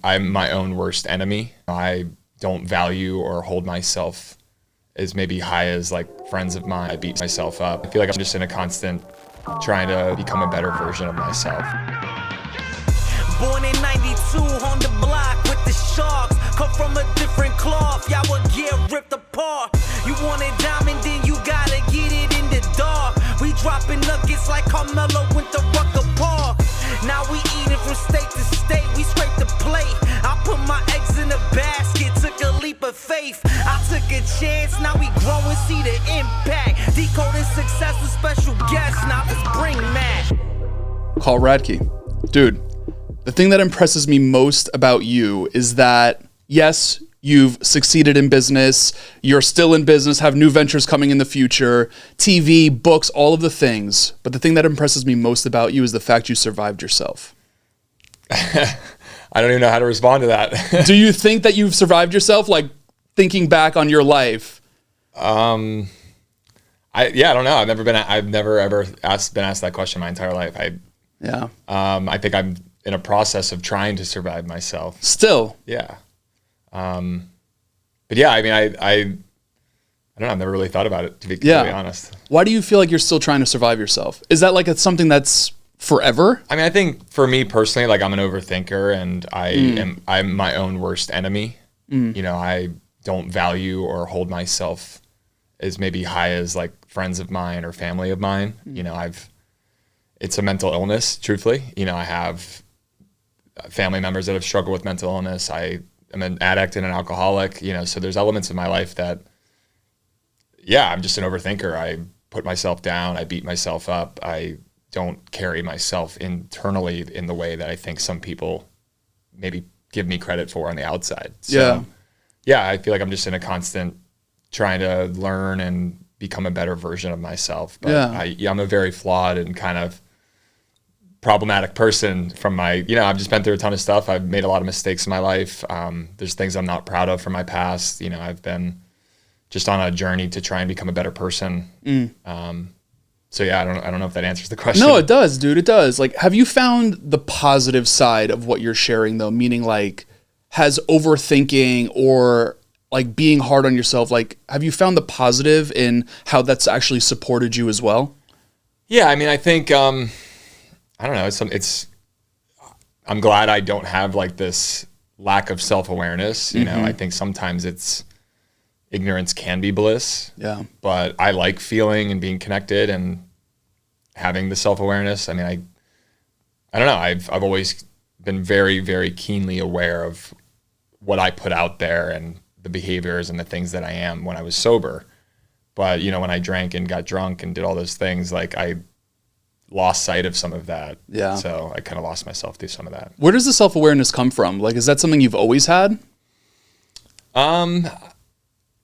I'm my own worst enemy. I don't value or hold myself as maybe high as like friends of mine. I beat myself up. I feel like I'm just in a constant trying to become a better version of myself. Born in 92 on the block with the Sharks. Come from a different cloth, y'all would get ripped apart. You want it diamond, then you gotta get it in the dark. We dropping nuggets like Carmelo went to Rucker Park. Now we eating from state to state, we scrape the plate. I put my eggs in a basket, took a leap of faith. I took a chance, now we grow and see the impact. Decoding success with special guests, now let's bring Matt. Call Radke. Dude, the thing that impresses me most about you is that, yes, you've succeeded in business, you're still in business, have new ventures coming in the future, TV, books, all of the things. But the thing that impresses me most about you is the fact you survived yourself. I don't even know how to respond to that. Do you think that you've survived yourself? Like, thinking back on your life? I don't know. I've never ever been asked that question my entire life. I think I'm in a process of trying to survive myself. Still? Yeah. But yeah, I mean, I don't know. I've never really thought about it, to be completely honest. Why do you feel like you're still trying to survive yourself? Is that like it's something that's forever? I mean, I think for me personally, like I'm an overthinker and I'm my own worst enemy. You know, I don't value or hold myself as maybe high as like friends of mine or family of mine. You know, it's a mental illness, truthfully. You know, I have family members that have struggled with mental illness. I am an addict and an alcoholic, you know, so there's elements of my life that, I'm just an overthinker. I put myself down. I beat myself up. I don't carry myself internally in the way that I think some people maybe give me credit for on the outside. So, I feel like I'm just in a constant trying to learn and become a better version of myself. But I'm a very flawed and kind of problematic person from my, I've just been through a ton of stuff. I've made a lot of mistakes in my life. There's things I'm not proud of from my past. You know, I've been just on a journey to try and become a better person. So I don't know if that answers the question. No, it does, dude. It does. Like, have you found the positive side of what you're sharing though? Meaning like, has overthinking or like being hard on yourself, like, have you found the positive in how that's actually supported you as well? Yeah. I mean, I think, I don't know. I'm glad I don't have like this lack of self-awareness. You know, I think sometimes ignorance can be bliss. Yeah. But I like feeling and being connected and having the self-awareness. I mean, I don't know. I've always been very, very keenly aware of what I put out there and the behaviors and the things that I am when I was sober. But, you know, when I drank and got drunk and did all those things, like I lost sight of some of that. Yeah. So I kind of lost myself through some of that. Where does the self-awareness come from? Like, is that something you've always had?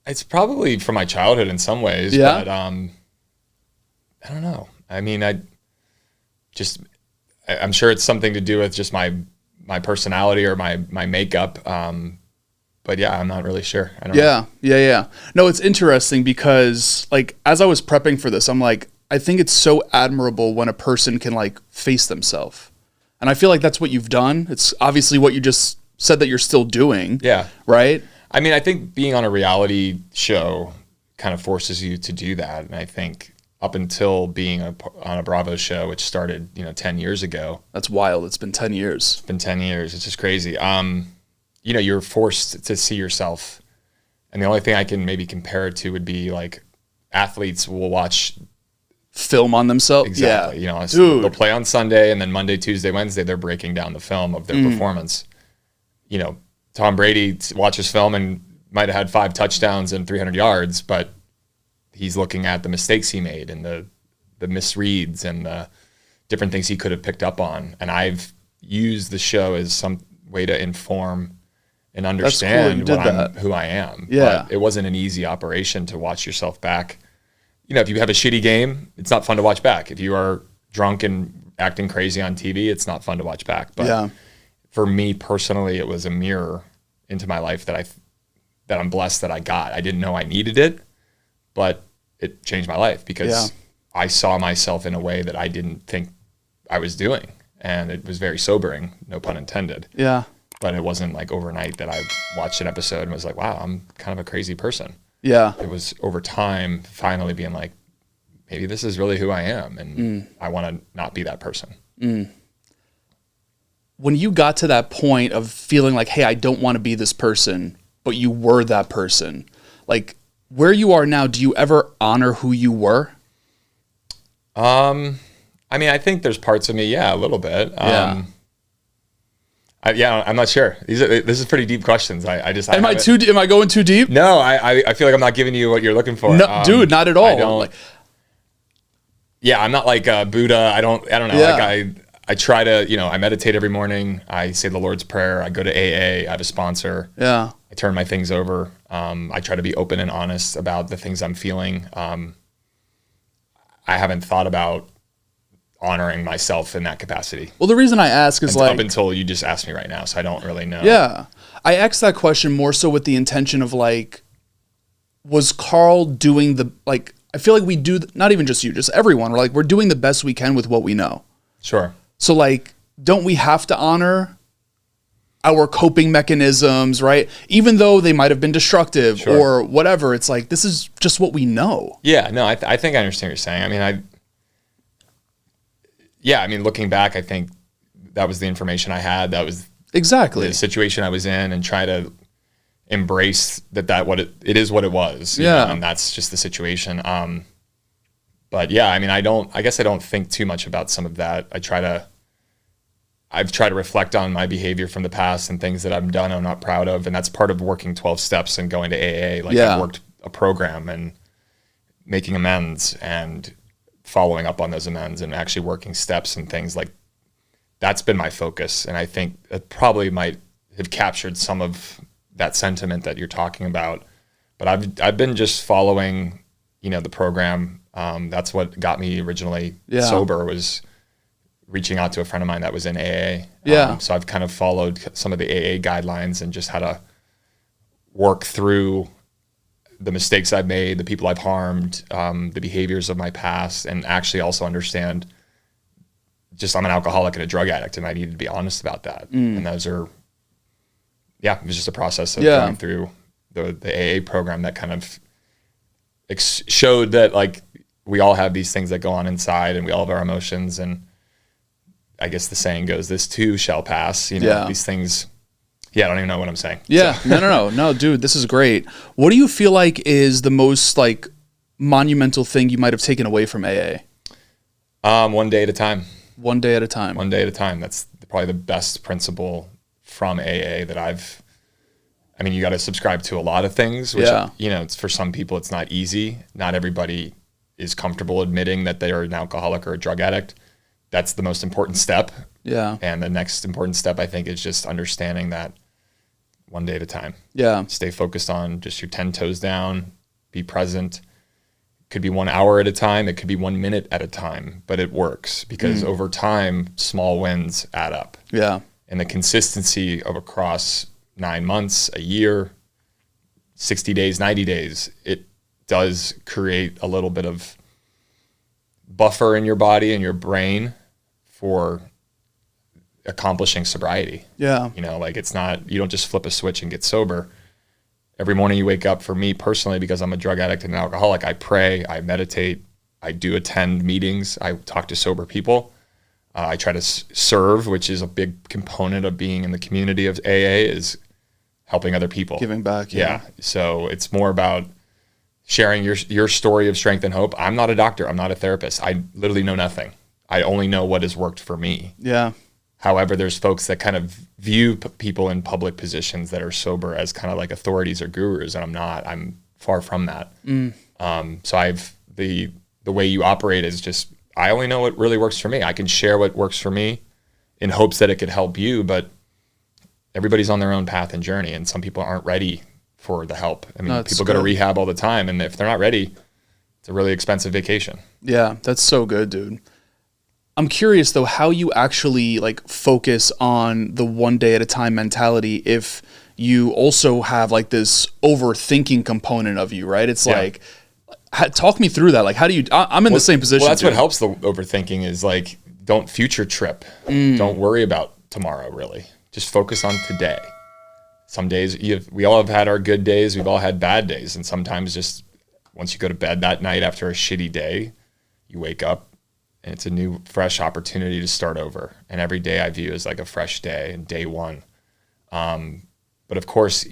It's probably from my childhood in some ways, but I don't know. I mean, I'm sure it's something to do with just my personality or my makeup. But I'm not really sure. I don't know. Yeah. No, it's interesting because like, as I was prepping for this, I'm like, I think it's so admirable when a person can like face themselves. And I feel like that's what you've done. It's obviously what you just said that you're still doing. Yeah. Right? I mean, I think being on a reality show kind of forces you to do that. And I think up until being on a Bravo show, which started, 10 years ago. That's wild. It's been 10 years. It's been 10 years. It's just crazy. You're forced to see yourself. And the only thing I can maybe compare it to would be like athletes will watch film on themselves. Exactly. Yeah. They'll play on Sunday and then Monday, Tuesday, Wednesday, they're breaking down the film of their performance. Tom Brady watches film and might have had 5 touchdowns and 300 yards, but he's looking at the mistakes he made and the misreads and the different things he could have picked up on. And I've used the show as some way to inform and understand who I am. Yeah. But it wasn't an easy operation to watch yourself back. If you have a shitty game, it's not fun to watch back. If you are drunk and acting crazy on TV, it's not fun to watch back. But for me personally, it was a mirror into my life that I'm blessed that I got. I didn't know I needed it, but it changed my life because I saw myself in a way that I didn't think I was doing. And it was very sobering, no pun intended. Yeah. but it wasn't like overnight that I watched an episode and was like, wow, I'm kind of a crazy person. Yeah. It was over time finally being like, maybe this is really who I am, and I want to not be that person. When you got to that point of feeling like, hey, I don't want to be this person, but you were that person, like where you are now, do you ever honor who you were? I mean, I think there's parts of me, yeah, a little bit. Yeah. I'm not sure. This is pretty deep questions. Am I going too deep? No, I feel like I'm not giving you what you're looking for. No, dude, not at all. I'm not like Buddha. I don't know. Yeah. Like I try to, I meditate every morning. I say the Lord's Prayer. I go to AA. I have a sponsor. Yeah. I turn my things over. I try to be open and honest about the things I'm feeling. I haven't thought about honoring myself in that capacity. Well, the reason I ask is up until you just asked me right now, so I don't really know. Yeah. I asked that question more so with the intention of like, was Carl doing I feel like we do, not even just you, just everyone, we're doing the best we can with what we know. Sure. So like, don't we have to honor our coping mechanisms, right? Even though they might have been destructive or whatever, it's like, this is just what we know. Yeah, no, I think I understand what you're saying. I mean, looking back, I think that was the information I had. That was exactly the situation I was in, and try to embrace that what it is what it was. Yeah. And that's just the situation. But yeah, I mean, I guess I don't think too much about some of that. I've tried to reflect on my behavior from the past and things that I've done I'm not proud of. And that's part of working 12 steps and going to AA. I've worked a program and making amends and following up on those amends and actually working steps and things like that's been my focus. And I think it probably might have captured some of that sentiment that you're talking about, but I've been just following, the program. That's what got me originally sober, was reaching out to a friend of mine that was in AA. Yeah. So I've kind of followed some of the AA guidelines and just how to work through the mistakes I've made, the people I've harmed, the behaviors of my past, and actually also understand just I'm an alcoholic and a drug addict, and I needed to be honest about that. And those are, it was just a process of going through the AA program that kind of showed that like we all have these things that go on inside and we all have our emotions. And I guess the saying goes, this too shall pass, these things. Yeah, I don't even know what I'm saying. Yeah, so. No, dude, this is great. What do you feel like is the most like monumental thing you might have taken away from AA? One day at a time. One day at a time. One day at a time. That's probably the best principle from AA that you got to subscribe to a lot of things, which, it's for some people, it's not easy. Not everybody is comfortable admitting that they are an alcoholic or a drug addict. That's the most important step. Yeah. And the next important step, I think, is just understanding that one day at a time. Yeah. Stay focused on just your 10 toes down, be present. It could be 1 hour at a time. It could be 1 minute at a time, but it works because over time, small wins add up. Yeah. And the consistency of across 9 months, a year, 60 days, 90 days, it does create a little bit of buffer in your body and your brain for accomplishing sobriety. Yeah. It's not, you don't just flip a switch and get sober. Every morning you wake up, for me personally, because I'm a drug addict and an alcoholic, I pray, I meditate, I do attend meetings, I talk to sober people. I try to serve, which is a big component of being in the community of AA, is helping other people. Giving back. Yeah. So it's more about sharing your story of strength and hope. I'm not a doctor. I'm not a therapist. I literally know nothing. I only know what has worked for me. Yeah. However, there's folks that kind of view people in public positions that are sober as kind of like authorities or gurus, and I'm not. I'm far from that. So the way you operate is just, I only know what really works for me. I can share what works for me in hopes that it could help you, but everybody's on their own path and journey, and some people aren't ready for the help. People go to rehab all the time, and if they're not ready, it's a really expensive vacation. Yeah, that's so good, dude. I'm curious though, how you actually like focus on the one day at a time mentality if you also have like this overthinking component of you, right? It's like, talk me through that. Like, how do you, I'm in the same position. Well, that's what helps the overthinking is like, don't future trip. Don't worry about tomorrow, really. just focus on today. Some days we all have had our good days. We've all had bad days. And sometimes just once you go to bed that night after a shitty day, you wake up and it's a new, fresh opportunity to start over. And every day I view as like a fresh day and day one. But of course,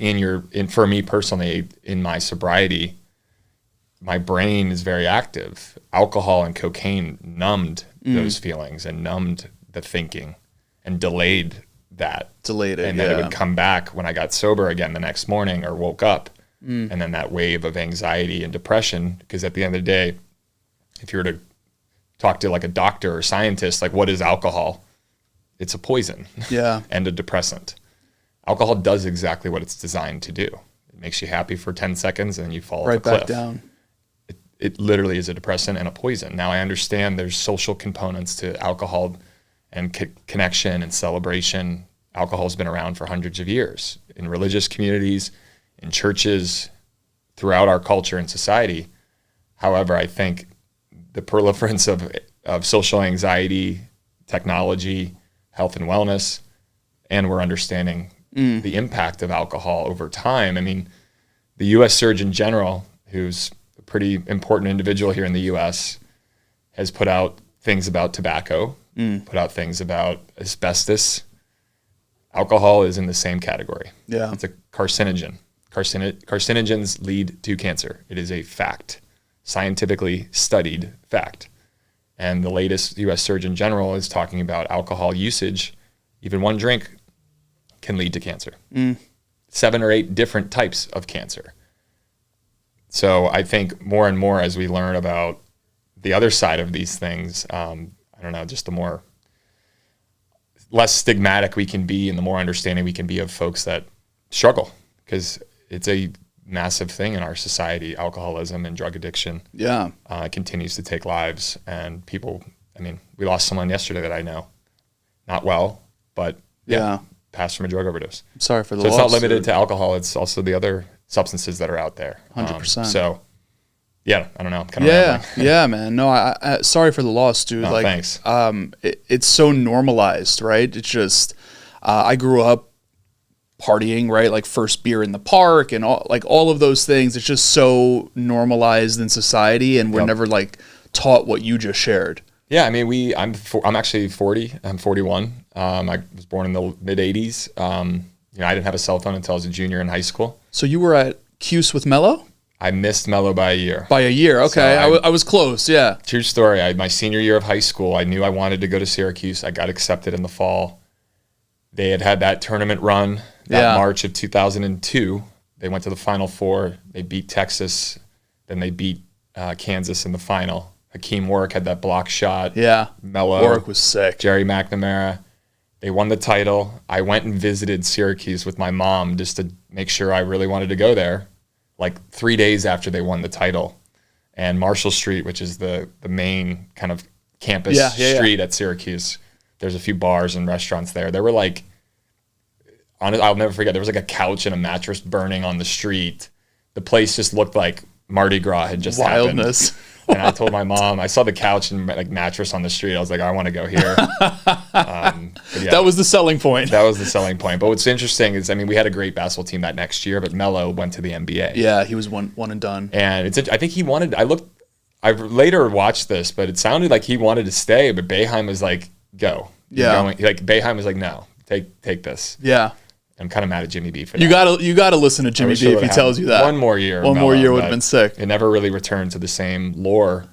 for me personally, in my sobriety, my brain is very active. Alcohol and cocaine numbed those feelings and numbed the thinking and delayed it. And then it would come back when I got sober again the next morning or woke up. And then that wave of anxiety and depression, because at the end of the day, if you were to talk to like a doctor or scientist, like what is alcohol? It's a poison and a depressant. Alcohol does exactly what it's designed to do. It makes you happy for 10 seconds and then you fall off a cliff. Right back down. It literally is a depressant and a poison. Now I understand there's social components to alcohol and connection and celebration. Alcohol's been around for hundreds of years in religious communities, in churches, throughout our culture and society. However, I think the proliferance of social anxiety, technology, health and wellness, and we're understanding the impact of alcohol over time. I mean, the U.S. Surgeon General, who's a pretty important individual here in the U.S., has put out things about tobacco, put out things about asbestos. Alcohol is in the same category. Yeah. It's a carcinogen. Carcinogens lead to cancer. It is a fact, scientifically studied fact. And the latest U.S. Surgeon General is talking about alcohol usage. Even one drink can lead to cancer. 7 or 8 different types of cancer. So I think more and more as we learn about the other side of these things, I don't know, just the less stigmatic we can be and the more understanding we can be of folks that struggle, because it's a massive thing in our society. Alcoholism and drug addiction continues to take lives, and people, I mean, we lost someone yesterday that I know, not well, but passed from a drug overdose. I'm sorry for the loss. So it's not limited dude. to alcohol, it's also the other substances that are out there. 100%. So yeah, I don't know. Kind of yeah, man. No, I sorry for the loss, dude. No, thanks. It's so normalized, right? It's just, I grew up partying, right? Like first beer in the park and all of those things. It's just so normalized in society, and we're never like taught what you just shared. Yeah, I mean, I'm actually 40. I'm 41. I was born in the mid '80s. I didn't have a cell phone until I was a junior in high school. So you were at Cuse with Mello? I missed Mello by a year. By a year, okay. So I was close, yeah. True story. My senior year of high school, I knew I wanted to go to Syracuse. I got accepted in the fall. They had that tournament run that March of 2002. They went to the Final Four. They beat Texas. Then they beat Kansas in the final. Hakeem Warwick had that block shot. Yeah. Mello. Warwick was sick. Jerry McNamara. They won the title. I went and visited Syracuse with my mom just to make sure I really wanted to go there, like 3 days after they won the title. And Marshall Street, which is the main kind of campus street at Syracuse, there's a few bars and restaurants there. There were like, I'll never forget, there was like a couch and a mattress burning on the street. The place just looked like Mardi Gras had just Wildness. happened. And I told my mom, I saw the couch and like mattress on the street. I was like, I want to go here. That was the selling point. That was the selling point. But what's interesting is, I mean, we had a great basketball team that next year, but Mello went to the NBA. Yeah, he was one and done. And I think he wanted, I later watched this, but it sounded like he wanted to stay, but Boeheim was like, go. Yeah. Like Boeheim was like, no, take this. Yeah. I'm kind of mad at Jimmy B for that. You gotta listen to Jimmy B if he tells you that. One more year. One more year would have been sick. It never really returned to the same lore.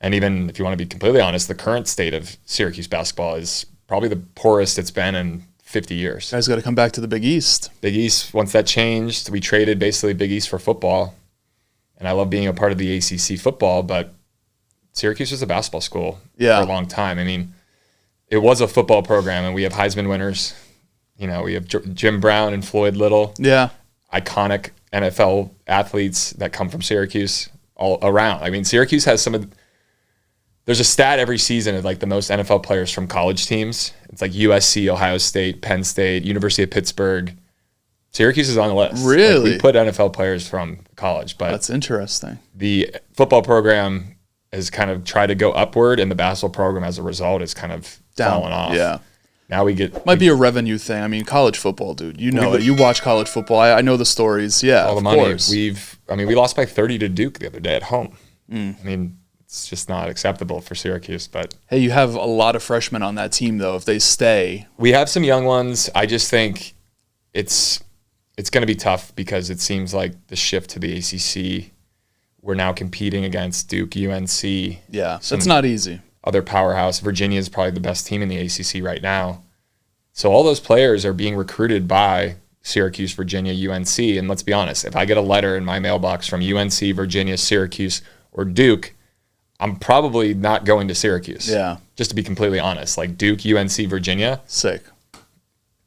And even if you want to be completely honest, the current state of Syracuse basketball is probably the poorest it's been in 50 years. Guys got to come back to the Big East. Big East, once that changed, we traded basically Big East for football. And I love being a part of the ACC football, but Syracuse was a basketball school for a long time. I mean, it was a football program, and we have Heisman winners. You know, we have Jim Brown and Floyd Little. Yeah. Iconic NFL athletes that come from Syracuse all around. I mean, Syracuse has there's a stat every season of like the most NFL players from college teams. It's like USC, Ohio State, Penn State, University of Pittsburgh. Syracuse is on the list. Really? Like, we put NFL players from college, but that's interesting. The football program has kind of tried to go upward, and the basketball program as a result is kind of fallen off. Yeah. Now we get Might be a revenue thing. I mean, college football, dude. You know it. You watch college football. I know the stories. Yeah, all the of money. course. We lost by 30 to Duke the other day at home. I mean, it's just not acceptable for Syracuse. But hey, you have a lot of freshmen on that team, though. If they stay, we have some young ones. I just think it's going to be tough because it seems like the shift to the ACC, we're now competing against Duke, UNC. Yeah, it's not easy. Other powerhouse. Virginia is probably the best team in the ACC right now. So all those players are being recruited by Syracuse, Virginia, UNC. And let's be honest, if I get a letter in my mailbox from UNC, Virginia, Syracuse, or Duke, I'm probably not going to Syracuse. Yeah. Just to be completely honest. Like Duke, UNC, Virginia. Sick.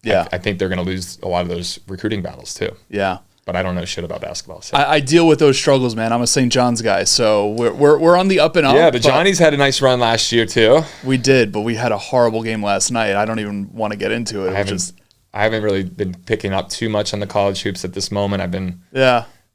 Yeah. I think they're going to lose a lot of those recruiting battles too. Yeah. But I don't know shit about basketball. So. I deal with those struggles, man. I'm a St. John's guy, so we're on the up and up. Yeah, the Johnnies had a nice run last year too. We did, but we had a horrible game last night. I don't even want to get into it. I haven't really been picking up too much on the college hoops at this moment. I've been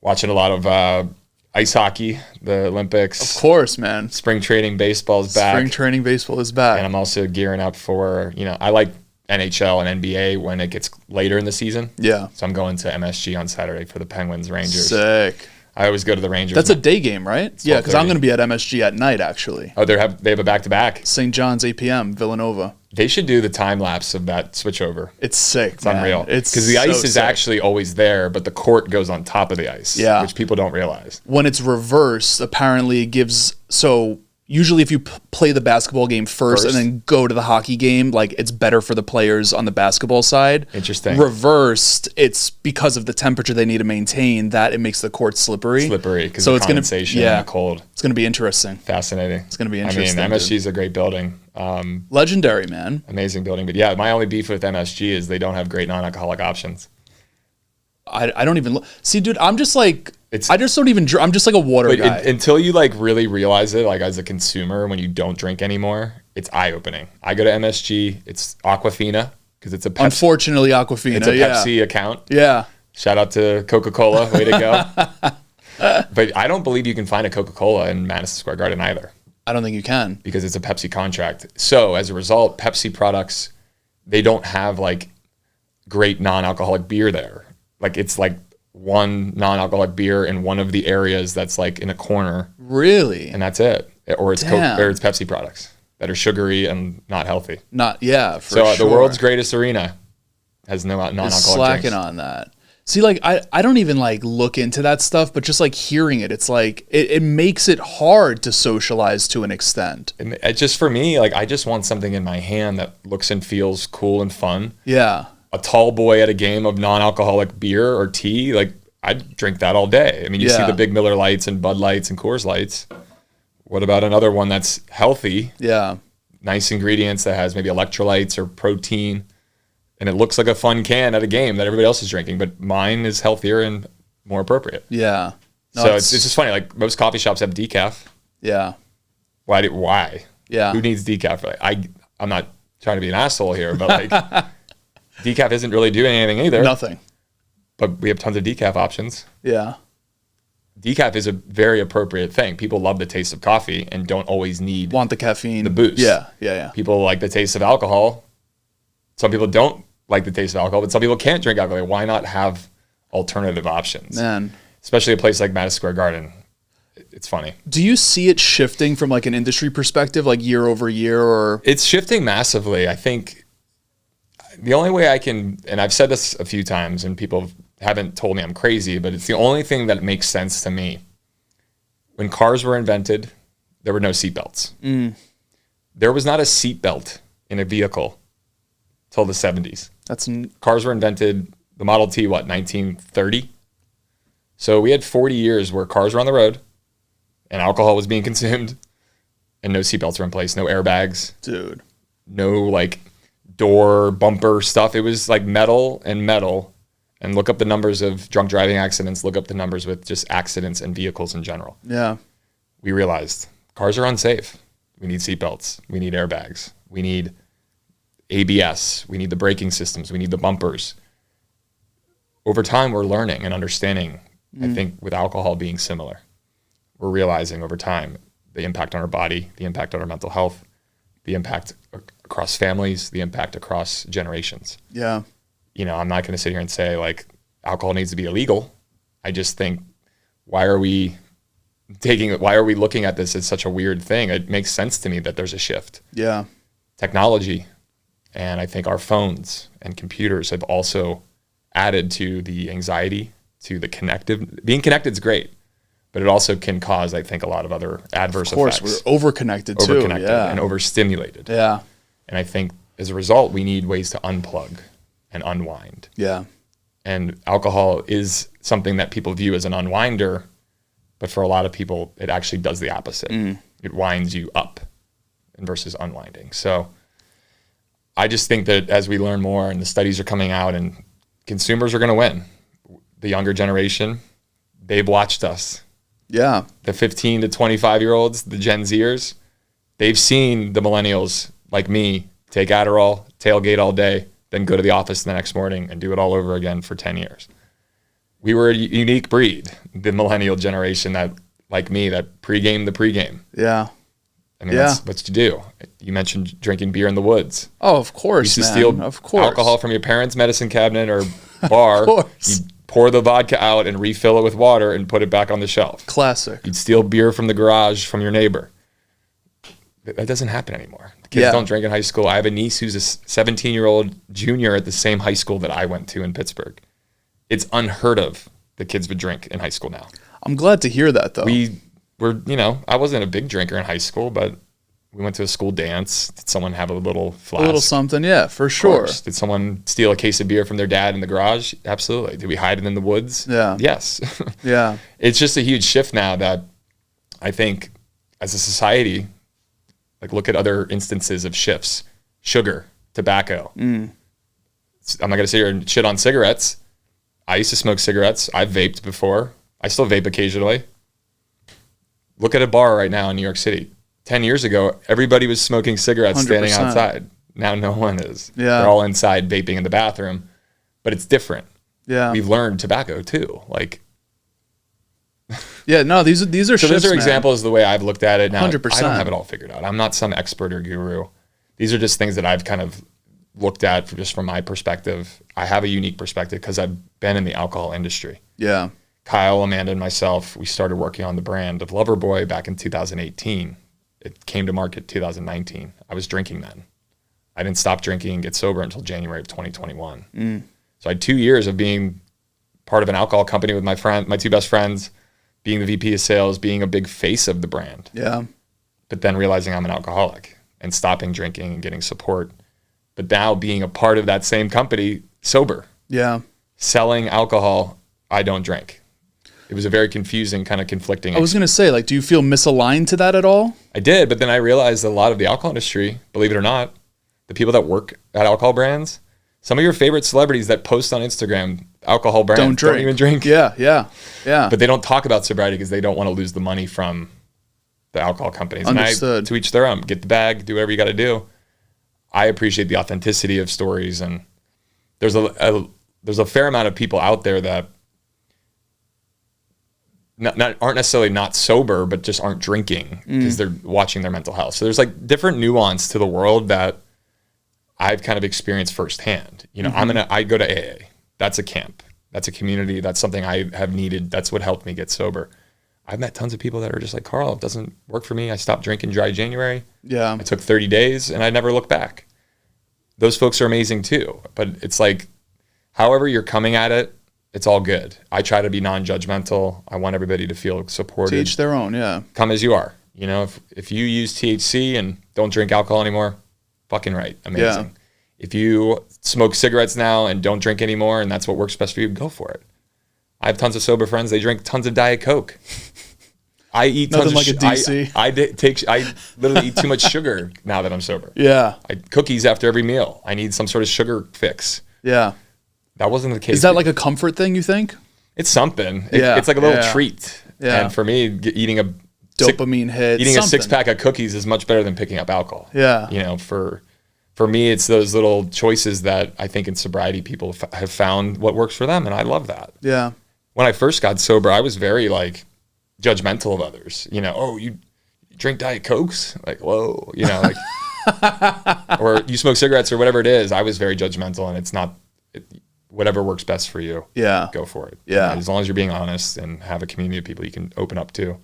watching a lot of ice hockey, the Olympics. Of course, man. Spring training baseball is back. Spring training baseball is back. And I'm also gearing up for, I like NHL and NBA when it gets later in the season. Yeah. So I'm going to MSG on Saturday for the Penguins Rangers. Sick. I always go to the Rangers. That's a day game, right? Yeah, because I'm going to be at MSG at night, actually. Oh, they have a back-to-back. St. John's, 8 p.m., Villanova. They should do the time lapse of that switchover. It's sick, It's unreal. Because the ice is actually always there, but the court goes on top of the ice, which people don't realize. When it's reversed, apparently it gives... So usually if you play the basketball game first and then go to the hockey game, like it's better for the players on the basketball side. Interesting. Reversed, it's because of the temperature they need to maintain that it makes the court slippery. Because of condensation and the cold. It's going to be interesting. Fascinating. It's going to be interesting. I mean, MSG is a great building. Legendary, man. Amazing building. But yeah, my only beef with MSG is they don't have great non-alcoholic options. I don't even see, dude. I'm just like I just don't even. I'm just like a water guy. Until you like really realize it, like as a consumer, when you don't drink anymore, it's eye opening. I go to MSG. It's Aquafina because it's a Pepsi. Unfortunately, Aquafina. It's a Pepsi account. Yeah. Shout out to Coca-Cola. Way to go. But I don't believe you can find a Coca-Cola in Madison Square Garden either. I don't think you can because it's a Pepsi contract. So as a result, Pepsi products, they don't have like great non-alcoholic beer there. Like it's like one non-alcoholic beer in one of the areas that's like in a corner. Really? And that's it. Or it's Coke, or it's Pepsi products that are sugary and not healthy. So the world's greatest arena has no non-alcoholic slacking drinks. on that. See, like I don't even like look into that stuff, but just like hearing it, it's like it makes it hard to socialize to an extent. And it just for me, like I just want something in my hand that looks and feels cool and fun. Yeah. A tall boy at a game of non-alcoholic beer or tea, like I'd drink that all day. I mean, you see the big Miller Lights and Bud Lights and Coors Lights. What about another one that's healthy? Yeah. Nice ingredients that has maybe electrolytes or protein. And it looks like a fun can at a game that everybody else is drinking, but mine is healthier and more appropriate. Yeah. No, so it's just funny. Like most coffee shops have decaf. Yeah. Why? Yeah. Who needs decaf? I'm not trying to be an asshole here, but like decaf isn't really doing anything either. Nothing. But we have tons of decaf options. Yeah. Decaf is a very appropriate thing. People love the taste of coffee and don't always want the caffeine, the boost. Yeah. People like the taste of alcohol. Some people don't like the taste of alcohol, but some people can't drink alcohol. Why not have alternative options? Man. Especially a place like Madison Square Garden. It's funny. Do you see it shifting from like an industry perspective, like year over year, or? It's shifting massively. I think the only way I can, and I've said this a few times and people haven't told me I'm crazy, but it's the only thing that makes sense to me. When cars were invented, there were no seatbelts. There was not a seatbelt in a vehicle till the 70s. Cars were invented, the Model T, 1930? So we had 40 years where cars were on the road and alcohol was being consumed and no seatbelts were in place, no airbags. Dude. No like door bumper stuff. It was like metal. And look up the numbers of drunk driving accidents. Look up the numbers with just accidents and vehicles in general. Yeah. We realized cars are unsafe. We need seatbelts. We need airbags. We need ABS. We need the braking systems. We need the bumpers. Over time, we're learning and understanding, I think, with alcohol being similar. We're realizing over time the impact on our body, the impact on our mental health, the impact across families, the impact across generations. Yeah. You know, I'm not going to sit here and say like alcohol needs to be illegal. I just think, why are we looking at this as such a weird thing? It makes sense to me that there's a shift. Yeah. Technology, and I think our phones and computers have also added to the anxiety, to the being connected is great, but it also can cause, I think, a lot of other adverse effects. Of course, we're overconnected too. And overstimulated. Yeah. And I think as a result, we need ways to unplug and unwind. Yeah. And alcohol is something that people view as an unwinder, but for a lot of people, it actually does the opposite. It winds you up versus unwinding. So I just think that as we learn more and the studies are coming out and consumers are going to win, the younger generation, they've watched us. Yeah. The 15 to 25-year-olds, the Gen Zers, they've seen the millennials like me take Adderall, tailgate all day, then go to the office the next morning and do it all over again for 10 years. We were a unique breed, the millennial generation that, like me, that pregame the pregame. Yeah. I mean, that's what you do. You mentioned drinking beer in the woods. Oh, of course, You used to steal alcohol from your parents' medicine cabinet or bar. Of course. You'd pour the vodka out and refill it with water and put it back on the shelf. Classic. You'd steal beer from the garage from your neighbor. That doesn't happen anymore. Kids don't drink in high school. I have a niece who's a 17-year-old junior at the same high school that I went to in Pittsburgh. It's unheard of that kids would drink in high school now. I'm glad to hear that, though. We were, I wasn't a big drinker in high school, but we went to a school dance. Did someone have a little flask? A little something, yeah, for sure. Did someone steal a case of beer from their dad in the garage? Absolutely. Did we hide it in the woods? Yeah. Yes. Yeah. It's just a huge shift now that I think as a society, like look at other instances of shifts. Sugar, tobacco. I'm not going to sit here and shit on cigarettes. I used to smoke cigarettes. I've vaped before. I still vape occasionally. Look at a bar right now in New York City. 10 years ago, everybody was smoking cigarettes 100%. standing outside. Now no one is. Yeah. They're all inside vaping in the bathroom. But it's different. Yeah. We've learned tobacco too. Like, yeah, no, these are so shifts, those are man. examples of the way I've looked at it. Now, 100%. I don't have it all figured out. I'm not some expert or guru. These are just things that I've kind of looked at just from my perspective. I have a unique perspective because I've been in the alcohol industry. Yeah. Kyle, Amanda, and myself, we started working on the brand of Loverboy back in 2018. It came to market 2019. I was drinking then. I didn't stop drinking and get sober until January of 2021. So I had 2 years of being part of an alcohol company with my two best friends, being the VP of sales, being a big face of the brand. Yeah. But then realizing I'm an alcoholic and stopping drinking and getting support. But now being a part of that same company, sober, Yeah. selling alcohol, I don't drink. It was a very confusing, kind of conflicting. I was going to say, like, do you feel misaligned to that at all? I did, but then I realized that a lot of the alcohol industry, believe it or not, the people that work at alcohol brands, some of your favorite celebrities that post on Instagram, alcohol brands, don't even drink. Yeah, yeah, yeah. But they don't talk about sobriety because they don't want to lose the money from the alcohol companies. Understood. And to each their own. Get the bag, do whatever you got to do. I appreciate the authenticity of stories, and there's a fair amount of people out there that aren't necessarily not sober, but just aren't drinking because they're watching their mental health. So there's like different nuance to the world that I've kind of experienced firsthand. I go to AA. That's a camp. That's a community. That's something I have needed. That's what helped me get sober. I've met tons of people that are just like, Carl, it doesn't work for me. I stopped drinking dry January. Yeah. I took 30 days and I never looked back. Those folks are amazing too. But it's like, however you're coming at it, it's all good. I try to be non-judgmental. I want everybody to feel supported. To each their own, yeah. Come as you are. If you use THC and don't drink alcohol anymore, fucking right. Amazing. Yeah. If you smoke cigarettes now and don't drink anymore and that's what works best for you, go for it. I have tons of sober friends. They drink tons of Diet Coke. I eat Nothing tons like of a DC. I literally eat too much sugar now that I'm sober. Yeah. Cookies after every meal. I need some sort of sugar fix. Yeah. That wasn't the case. Is that like a comfort thing, you think? It's something. Yeah. It's like a little treat. Yeah. And for me, eating a Dopamine hit. Eating something. a 6-pack of cookies is much better than picking up alcohol. Yeah. For me, it's those little choices that I think in sobriety people have found what works for them, and I love that. Yeah. When I first got sober, I was very like judgmental of others. Oh, you drink Diet Cokes? Like, whoa, like or you smoke cigarettes or whatever it is. I was very judgmental, and it's not whatever works best for you. Yeah. Go for it. Yeah. As long as you're being honest and have a community of people you can open up to,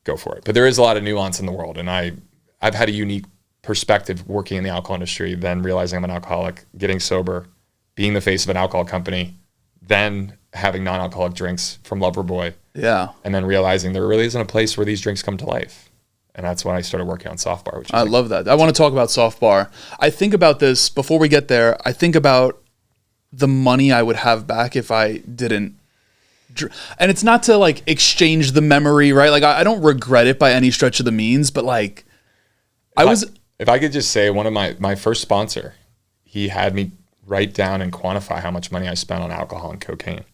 go for it. But there is a lot of nuance in the world, and I've had a unique perspective working in the alcohol industry, then realizing I'm an alcoholic, getting sober, being the face of an alcohol company, then having non-alcoholic drinks from Loverboy. Yeah. And then realizing there really isn't a place where these drinks come to life. And that's when I started working on Soft Bar. I love that. I want to talk about Soft Bar. I think about this before we get there. I think about the money I would have back if I didn't. And it's not to like exchange the memory, right? Like I don't regret it by any stretch of the means, but like if I could just say, one of my first sponsor, he had me write down and quantify how much money I spent on alcohol and cocaine.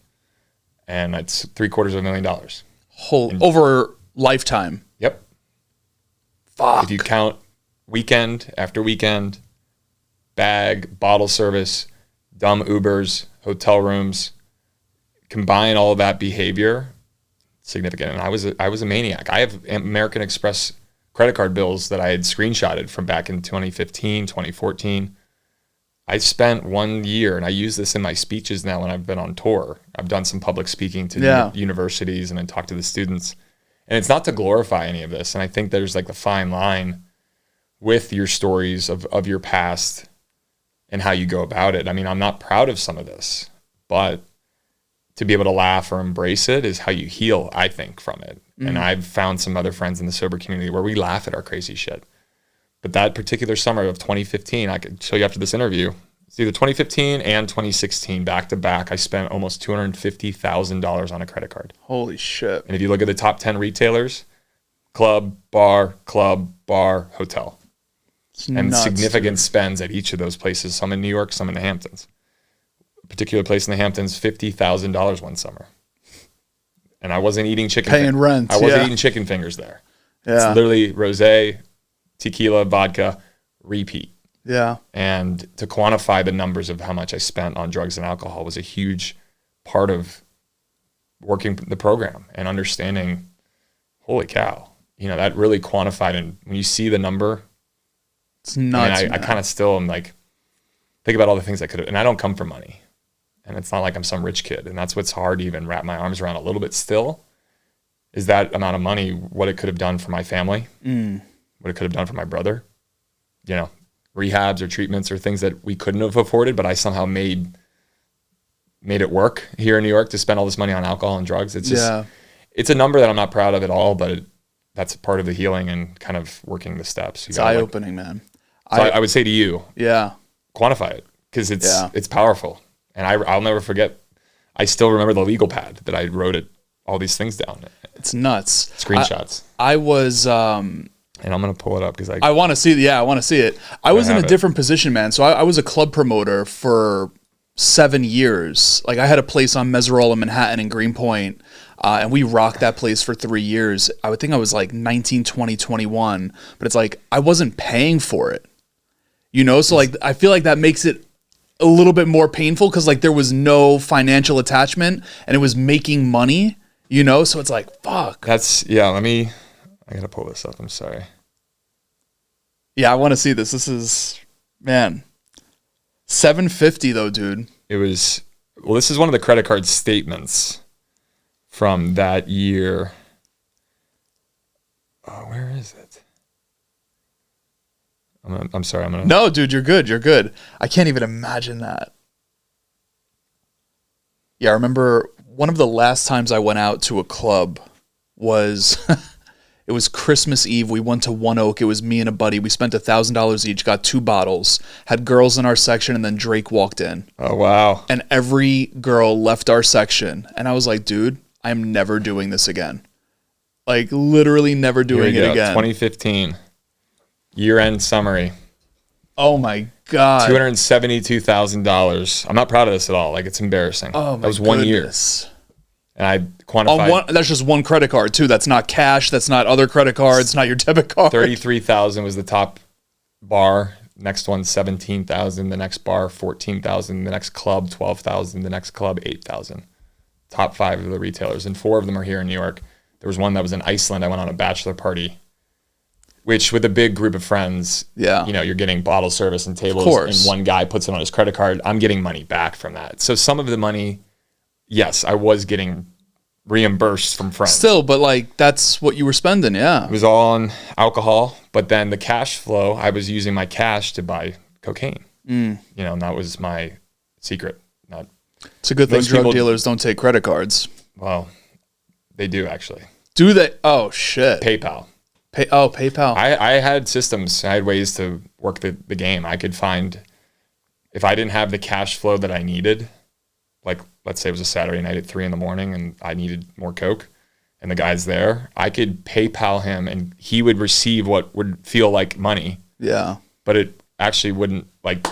And it's $750,000. Over lifetime. Yep. Fuck. If you count weekend after weekend, bag, bottle service, dumb Ubers, hotel rooms, combine all of that behavior, significant. And I was a maniac. I have American Express credit card bills that I had screenshotted from back in 2015, 2014. I spent 1 year, and I use this in my speeches now when I've been on tour. I've done some public speaking to universities and then talk to the students. And it's not to glorify any of this. And I think there's like a fine line with your stories of your past and how you go about it. I mean, I'm not proud of some of this, but to be able to laugh or embrace it is how you heal, I think, from it. And I've found some other friends in the sober community where we laugh at our crazy shit. But that particular summer of 2015, I could show you after this interview, it's either 2015 and 2016, back to back, I spent almost $250,000 on a credit card. Holy shit. And if you look at the top 10 retailers, club, bar, hotel. It's And nuts, significant dude. spends at each of those places, some in New York, some in the Hamptons. A particular place in the Hamptons, $50,000 one summer. And I wasn't eating chicken Paying rent, I wasn't yeah. eating chicken fingers there. Yeah. It's literally rosé, tequila, vodka, repeat. Yeah. And to quantify the numbers of how much I spent on drugs and alcohol was a huge part of working the program and understanding, holy cow, that really quantified. And when you see the number, It's nuts. I kind of still am like, think about all the things I could have, and I don't come from money. And it's not like I'm some rich kid. And that's what's hard to even wrap my arms around a little bit still, is that amount of money, what it could have done for my family, what it could have done for my brother, rehabs or treatments or things that we couldn't have afforded, but I somehow made it work here in New York to spend all this money on alcohol and drugs. It's just, it's a number that I'm not proud of at all, but that's part of the healing and kind of working the steps. It's eye-opening, man. So I would say to you, quantify it, because it's powerful. And I'll never forget, I still remember the legal pad that I wrote all these things down. It's nuts. Screenshots. I was... and I'm going to pull it up because I want to see it. Yeah, I want to see it. I was in a different position, man. So I was a club promoter for 7 years. Like I had a place on Meserole in Manhattan and Greenpoint, and we rocked that place for 3 years. I would think I was like 19, 20, 21, but it's like I wasn't paying for it. So like I feel like that makes it a little bit more painful because like there was no financial attachment and it was making money, so it's like, fuck. I got to pull this up. I'm sorry. Yeah, I want to see this. This is, man, $750 though, dude. It was, this is one of the credit card statements from that year. Oh, where is it? I'm sorry. No, dude, you're good. You're good. I can't even imagine that. Yeah, I remember one of the last times I went out to a club was, it was Christmas Eve. We went to One Oak. It was me and a buddy. We spent $1,000 each, got 2 bottles, had girls in our section, and then Drake walked in. Oh, wow. And every girl left our section. And I was like, dude, I'm never doing this again. Like, literally never doing it again. 2015. Year-end summary. Oh my God. $272,000. I'm not proud of this at all. Like, it's embarrassing. Oh my That was 1 year. And I quantified. That's just one credit card too. That's not cash. That's not other credit cards. Not your debit card. 33,000 was the top bar. Next one, 17,000. The next bar, 14,000. The next club, 12,000. The next club, 8,000. Top 5 of the retailers, and 4 of them are here in New York. There was one that was in Iceland. I went on a bachelor party which with a big group of friends, Yeah. you know, you're getting bottle service and tables, course. and one guy puts it on his credit card. I'm getting money back from that. So some of the money, yes, I was getting reimbursed from friends. Still, but like that's what you were spending, yeah. It was all on alcohol, but then the cash flow, I was using my cash to buy cocaine. You know, and that was my secret. Not It's a good thing Most drug people- dealers don't take credit cards. well, they do actually. Do they? Oh shit. PayPal. PayPal. I had systems. I had ways to work the game. I could find, if I didn't have the cash flow that I needed, like let's say it was a Saturday night at 3 a.m. and I needed more Coke and the guy's there, I could PayPal him and he would receive what would feel like money, Yeah. but it actually wouldn't, like,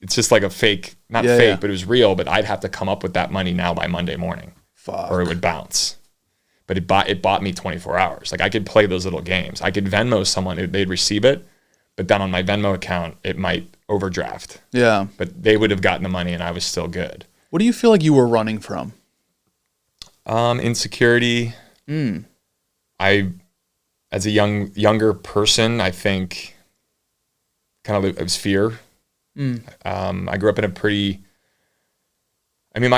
it's just like a fake, not Yeah, fake, yeah. but it was real, but I'd have to come up with that money now by Monday morning Fuck. or it would bounce. But it bought me 24 hours. Like I could play those little games. I could Venmo someone, they'd receive it, but then on my Venmo account, it might overdraft. Yeah. But they would have gotten the money and I was still good. What do you feel like you were running from? Insecurity. I, as a younger person, I think kind of it was fear. I grew up in a pretty, I mean,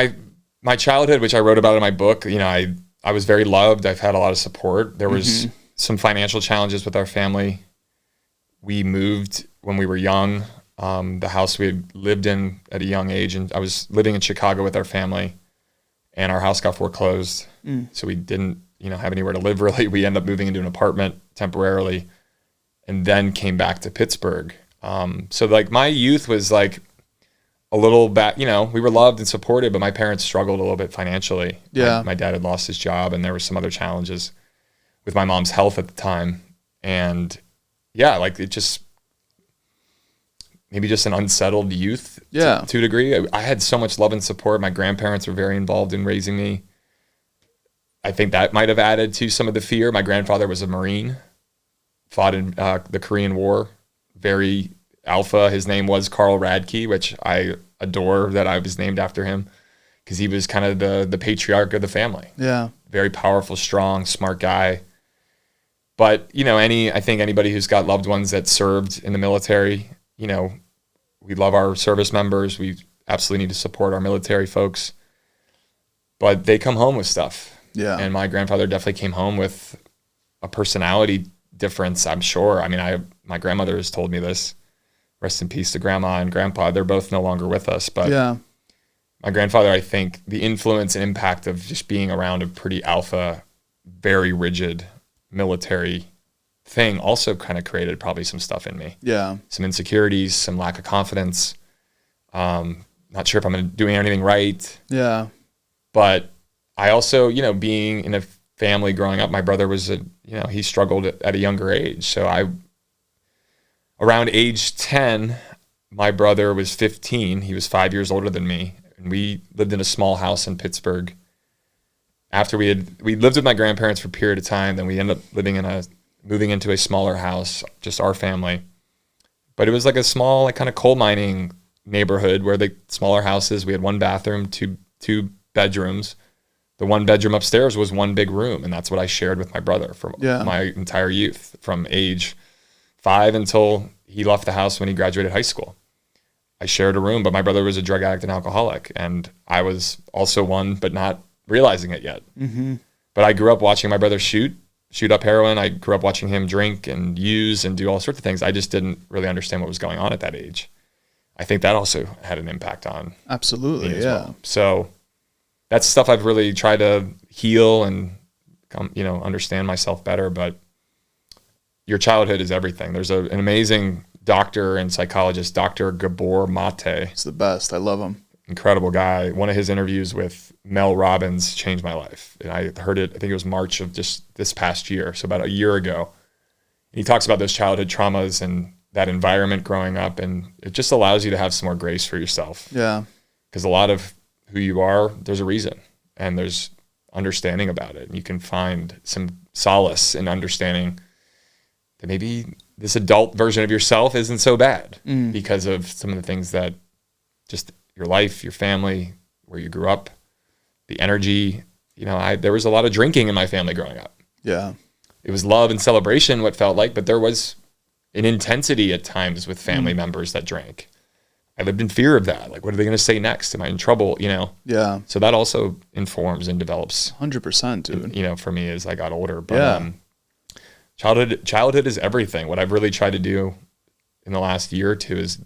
my childhood, which I wrote about in my book, you know, I was very loved. I've had a lot of support. There was some financial challenges with our family. We moved when we were young. The house we had lived in at a young age, and I was living in Chicago with our family, and our house got foreclosed. So we didn't, you know, have anywhere to live really. We ended up moving into an apartment temporarily, and then came back to Pittsburgh. So like my youth was like a little back, you know, we were loved and supported, but my parents struggled a little bit financially. Yeah. My dad had lost his job and there were some other challenges with my mom's health at the time. And yeah, like it just, maybe just an unsettled youth Yeah. to a degree. I had so much love and support. My grandparents were very involved in raising me. I think that might have added to some of the fear. My grandfather was a Marine, fought in the Korean War, very alpha. His name was Carl Radke, which I adore that I was named after him because he was kind of the patriarch of the family. Yeah. Very powerful, strong, smart guy. But, you know, I think anybody who's got loved ones that served in the military, you know, we love our service members. We absolutely need to support our military folks. But they come home with stuff. Yeah. And my grandfather definitely came home with a personality difference, I'm sure. I mean, my grandmother has told me this. Rest in peace to grandma and grandpa. They're both no longer with us. But Yeah. my grandfather, I think the influence and impact of just being around a pretty alpha, very rigid military thing also kind of created probably some stuff in me. Yeah. Some insecurities, some lack of confidence. Not sure if I'm doing anything right. Yeah. But I also, you know, being in a family growing up, my brother was he struggled at a younger age. So around age 10, my brother was 15. He was 5 years older than me. And we lived in a small house in Pittsburgh. After we lived with my grandparents for a period of time, then we ended up moving into a smaller house, just our family. But it was like a small, like kind of coal mining neighborhood where the smaller houses, we had one bathroom, two bedrooms. The one bedroom upstairs was one big room. And that's what I shared with my brother for my entire youth, from age 5 until he left the house when he graduated high school. I shared a room, but my brother was a drug addict and alcoholic. And I was also one, but not realizing it yet. Mm-hmm. But I grew up watching my brother shoot up heroin. I grew up watching him drink and use and do all sorts of things. I just didn't really understand what was going on at that age. I think that also had an impact on Absolutely. me as Yeah. well. So that's stuff I've really tried to heal and understand myself better. But your childhood is everything. There's an amazing doctor and psychologist, Dr. Gabor Mate. It's the best. I love him. Incredible guy. One of his interviews with Mel Robbins changed my life. And I heard it, I think it was March of just this past year, so about a year ago. He talks about those childhood traumas and that environment growing up, and it just allows you to have some more grace for yourself. Yeah. Because a lot of who you are, there's a reason, and there's understanding about it. And you can find some solace in understanding that maybe this adult version of yourself isn't so bad because of some of the things that just your life, your family, where you grew up, the energy. There was a lot of drinking in my family growing up. Yeah. it was love and celebration, what felt like, but there was an intensity at times with family members that drank. I lived in fear of that. Like, what are they going to say next? Am I in trouble? You know? Yeah. So that also informs and develops. 100%, dude. You know, for me as I got older. But childhood is everything. What I've really tried to do in the last year or two is,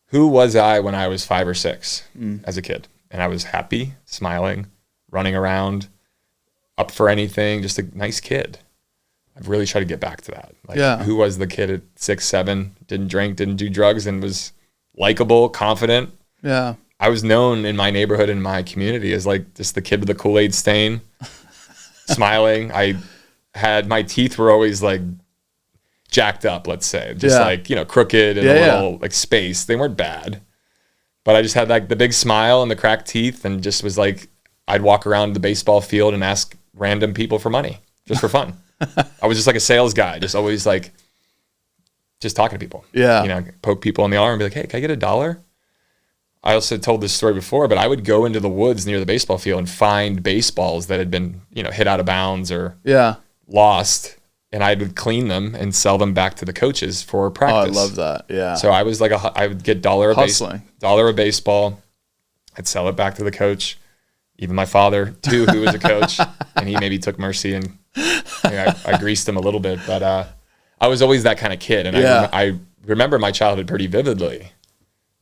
who was I when I was 5 or 6 as a kid? And I was happy, smiling, running around, up for anything, just a nice kid. I've really tried to get back to that. Like, who was the kid at 6, 7, didn't drink, didn't do drugs, and was likable, confident? Yeah. I was known in my neighborhood and my community as like just the kid with the Kool-Aid stain, smiling. My teeth were always like jacked up, let's say, just like, you know, crooked and a little like space. They weren't bad, but I just had like the big smile and the cracked teeth, and just was like, I'd walk around the baseball field and ask random people for money just for fun. I was just like a sales guy, just always like, just talking to people. Yeah. You know, poke people on the arm and be like, hey, can I get $1? I also told this story before, but I would go into the woods near the baseball field and find baseballs that had been, you know, hit out of bounds or lost. And I would clean them and sell them back to the coaches for practice. Oh, I love that. Yeah. So I was like, I would get $1 a baseball. I'd sell it back to the coach. Even my father too, who was a coach, and he maybe took mercy, and I greased him a little bit. But I was always that kind of kid. And I remember my childhood pretty vividly,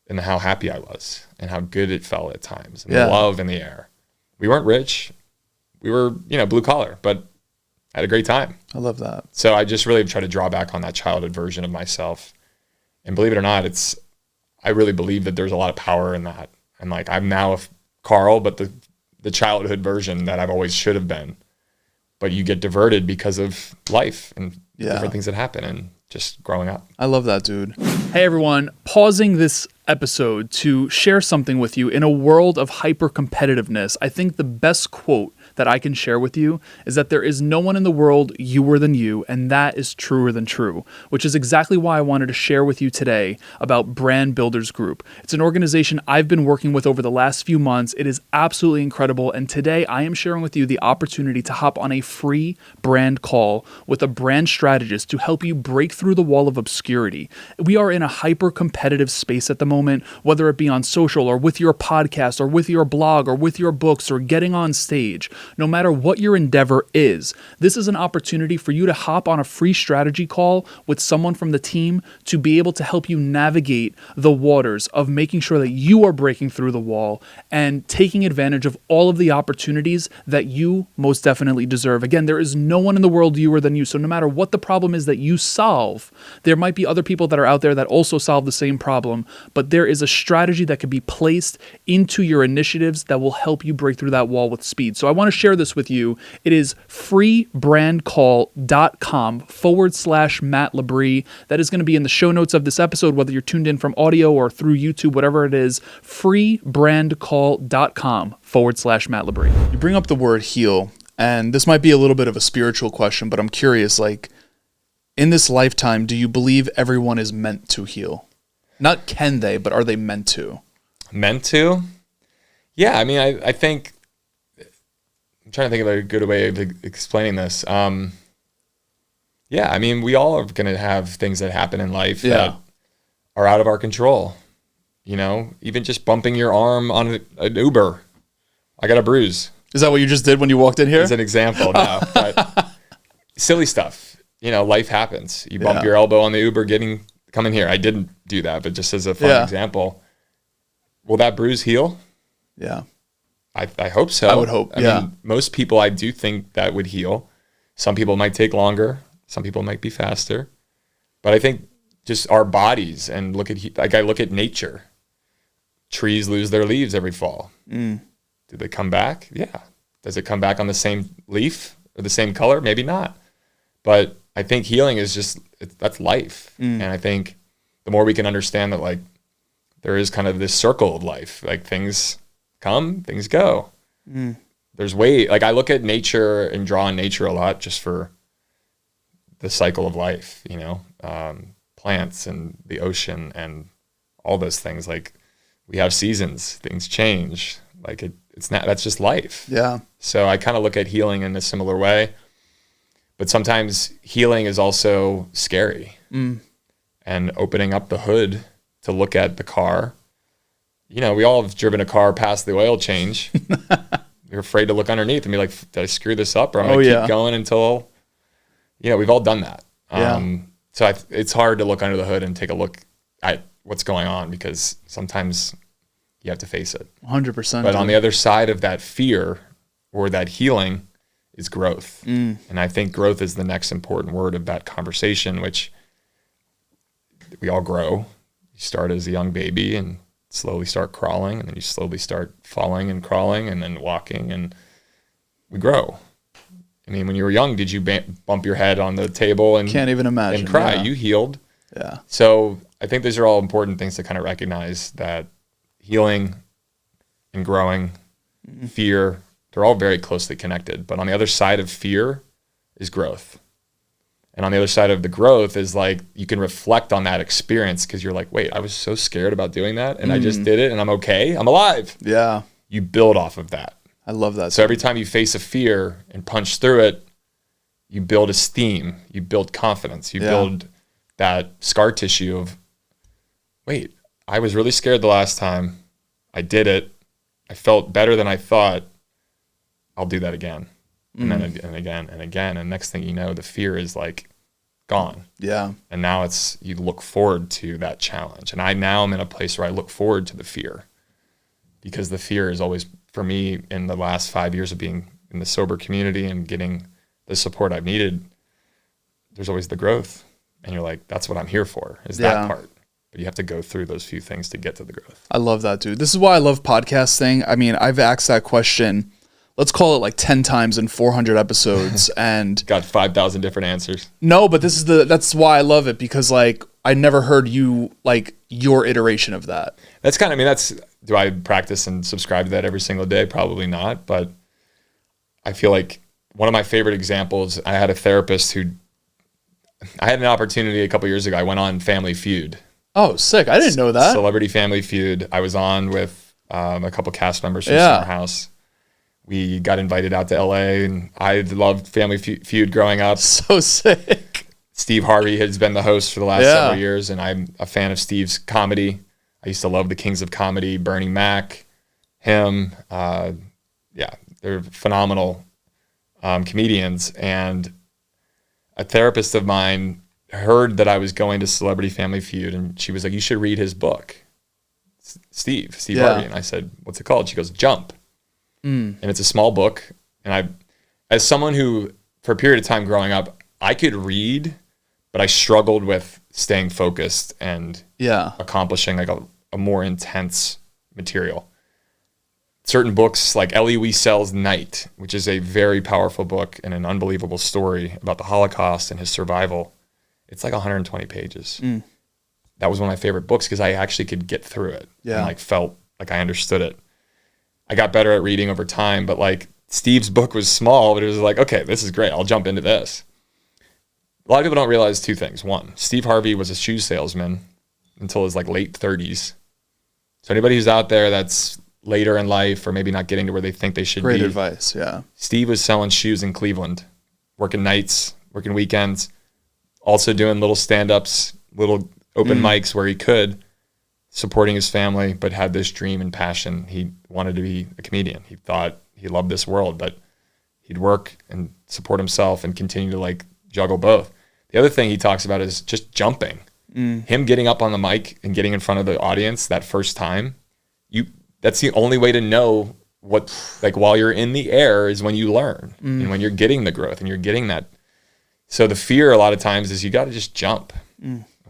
and how happy I was and how good it felt at times, and the love in the air. We weren't rich. We were, you know, blue collar, but I had a great time. I love that. So I just really try to draw back on that childhood version of myself. And believe it or not, I really believe that there's a lot of power in that. And like, I'm now Carl, but the childhood version that I've always should have been. But you get diverted because of life and different things that happen and just growing up. I love that, dude. Hey, everyone. Pausing this episode to share something with you. In a world of hyper-competitiveness, I think the best quote that I can share with you is that there is no one in the world youer than you, and that is truer than true, which is exactly why I wanted to share with you today about Brand Builders Group. It's an organization I've been working with over the last few months. It is absolutely incredible, and today I am sharing with you the opportunity to hop on a free brand call with a brand strategist to help you break through the wall of obscurity. We are in a hyper-competitive space at the moment, whether it be on social or with your podcast or with your blog or with your books or getting on stage. No matter what your endeavor is, this is an opportunity for you to hop on a free strategy call with someone from the team to be able to help you navigate the waters of making sure that you are breaking through the wall and taking advantage of all of the opportunities that you most definitely deserve. Again, there is no one in the world youer than you. So no matter what the problem is that you solve, there might be other people that are out there that also solve the same problem, but there is a strategy that can be placed into your initiatives that will help you break through that wall with speed. So I want to share this with you. It is freebrandcall.com/Matt Labrie. That is going to be in the show notes of this episode, whether you're tuned in from audio or through YouTube, whatever it is, freebrandcall.com/Matt Labrie. You bring up the word heal, and this might be a little bit of a spiritual question, but I'm curious, like, in this lifetime, do you believe everyone is meant to heal? Not can they, but are they meant to? Meant to? Yeah, I mean, I think, I'm trying to think of a good way of explaining this. Yeah, I mean, we all are going to have things that happen in life that are out of our control. You know, even just bumping your arm on an Uber. I got a bruise. Is that what you just did when you walked in here? As an example, no. But silly stuff. You know, life happens. You bump your elbow on the Uber coming here. I didn't do that, but just as a fun example. Will that bruise heal? Yeah. I hope so. I would hope, I mean, most people, I do think that would heal. Some people might take longer. Some people might be faster. But I think just our bodies, and I look at nature. Trees lose their leaves every fall. Do they come back? Yeah. Does it come back on the same leaf or the same color? Maybe not. But I think healing is that's life. And I think the more we can understand that, like, there is kind of this circle of life, like things come, things go. There's like, I look at nature and draw on nature a lot just for the cycle of life, you know, plants and the ocean and all those things. Like, we have seasons, things change. Like, it's not, that's just life. Yeah. So I kind of look at healing in a similar way. But sometimes healing is also scary. And opening up the hood to look at the car. You know, we all have driven a car past the oil change. You're afraid to look underneath and be like, did I screw this up? Or I'm going to keep going until, you know, we've all done that. So it's hard to look under the hood and take a look at what's going on because sometimes you have to face it. 100%. But on the other side of that fear or that healing is growth. And I think growth is the next important word of that conversation, which we all grow. You start as a young baby and slowly start crawling, and then you slowly start falling and crawling and then walking, and we grow. I mean, when you were young, did you bump your head on the table and can't even imagine and cry? Yeah. You healed. Yeah. So I think those are all important things to kind of recognize that healing and growing, fear, they're all very closely connected. But on the other side of fear is growth. And on the other side of the growth is like you can reflect on that experience because you're like, wait, I was so scared about doing that and I just did it and I'm okay. I'm alive. Yeah. You build off of that. I love that. So every time you face a fear and punch through it, you build esteem, you build confidence, you build that scar tissue of, wait, I was really scared the last time. I did it. I felt better than I thought. I'll do that again. And then and again and again. And next thing you know, the fear is like gone. Yeah. And now you look forward to that challenge. And I now am in a place where I look forward to the fear because the fear is always, for me, in the last 5 years of being in the sober community and getting the support I've needed, there's always the growth. And you're like, that's what I'm here for, is that part. But you have to go through those few things to get to the growth. I love that, dude. This is why I love podcasting. I mean, I've asked that question, let's call it like 10 times in 400 episodes and got 5,000 different answers. No, but that's why I love it because like I never heard you like your iteration of that. That's kind of, I mean, do I practice and subscribe to that every single day? Probably not. But I feel like one of my favorite examples, I had a therapist I had an opportunity a couple years ago. I went on Family Feud. Oh, sick. I didn't know that. Celebrity Family Feud. I was on with a couple cast members from Summer House. We got invited out to LA, and I loved Family Feud growing up. So sick. Steve Harvey has been the host for the last several years, and I'm a fan of Steve's comedy. I used to love the Kings of Comedy, Bernie Mac, him. They're phenomenal comedians. And a therapist of mine heard that I was going to Celebrity Family Feud, and she was like, you should read his book, Steve Harvey. And I said, what's it called? She goes, Jump. And it's a small book. And as someone who, for a period of time growing up, I could read, but I struggled with staying focused and accomplishing like a more intense material. Certain books like Elie Wiesel's Night, which is a very powerful book and an unbelievable story about the Holocaust and his survival. It's like 120 pages. That was one of my favorite books because I actually could get through it and like felt like I understood it. I got better at reading over time, but like Steve's book was small, but it was like, okay, this is great. I'll jump into this. A lot of people don't realize two things. One, Steve Harvey was a shoe salesman until his like late 30s. So anybody who's out there that's later in life or maybe not getting to where they think they should be. Great advice, yeah. Steve was selling shoes in Cleveland, working nights, working weekends, also doing little stand-ups, little open mics where he could, supporting his family, but had this dream and passion. He wanted to be a comedian. He thought he loved this world, but he'd work and support himself and continue to like juggle both. The other thing he talks about is just jumping. Him getting up on the mic and getting in front of the audience that first time, that's the only way to know what, like while you're in the air is when you learn and when you're getting the growth and you're getting that. So the fear a lot of times is you got to just jump.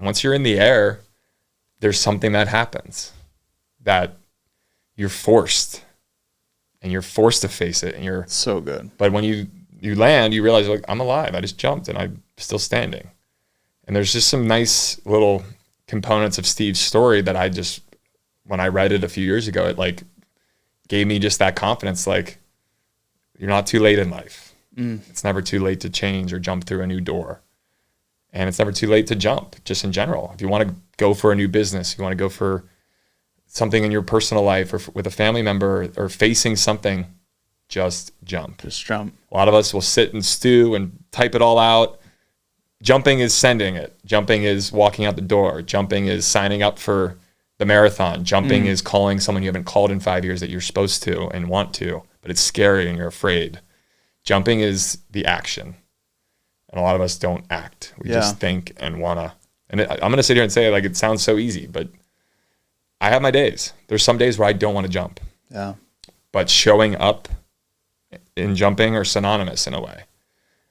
Once you're in the air, there's something that happens that you're forced to face it. And you're so good. But when you land, you realize like, I'm alive. I just jumped and I'm still standing. And there's just some nice little components of Steve's story that when I read it a few years ago, it like gave me just that confidence. Like you're not too late in life. It's never too late to change or jump through a new door. And it's never too late to jump, just in general. If you want to go for a new business, you want to go for something in your personal life or with a family member or facing something, just jump. Just jump. A lot of us will sit and stew and type it all out. Jumping is sending it. Jumping is walking out the door. Jumping is signing up for the marathon. Jumping is calling someone you haven't called in 5 years that you're supposed to and want to, but it's scary and you're afraid. Jumping is the action. And a lot of us don't act. We just think and want to. And I'm going to sit here and say, like, it sounds so easy, but I have my days. There's some days where I don't want to jump. Yeah. But showing up and jumping are synonymous in a way.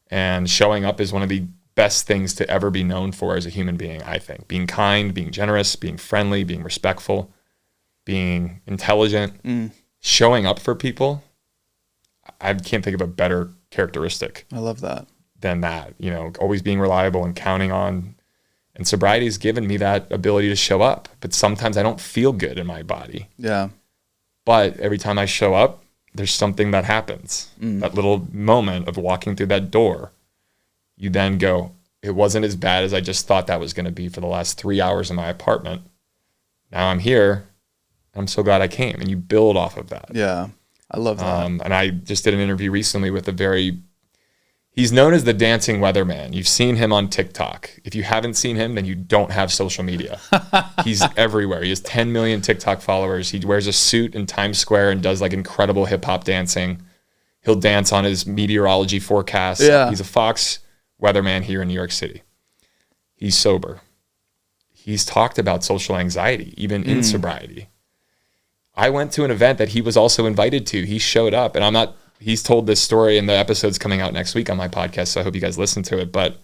And showing up is one of the best things to ever be known for as a human being, I think. Being kind, being generous, being friendly, being respectful, being intelligent. Showing up for people, I can't think of a better characteristic. I love that. Than that, you know, always being reliable and counting on. And sobriety has given me that ability to show up. But sometimes I don't feel good in my body. Yeah. But every time I show up, there's something that happens. That little moment of walking through that door, you then go, it wasn't as bad as I just thought that was going to be for the last 3 hours in my apartment. Now I'm here. I'm so glad I came. And you build off of that. Yeah. I love that. And I just did an interview recently with he's known as the dancing weatherman. You've seen him on TikTok. If you haven't seen him, then you don't have social media. He's everywhere. He has 10 million TikTok followers. He wears a suit in Times Square and does like incredible hip hop dancing. He'll dance on his meteorology forecasts. Yeah. He's a Fox weatherman here in New York City. He's sober. He's talked about social anxiety, even in sobriety. I went to an event that he was also invited to. He showed up, and he's told this story, and the episode's coming out next week on my podcast, so I hope you guys listen to it. But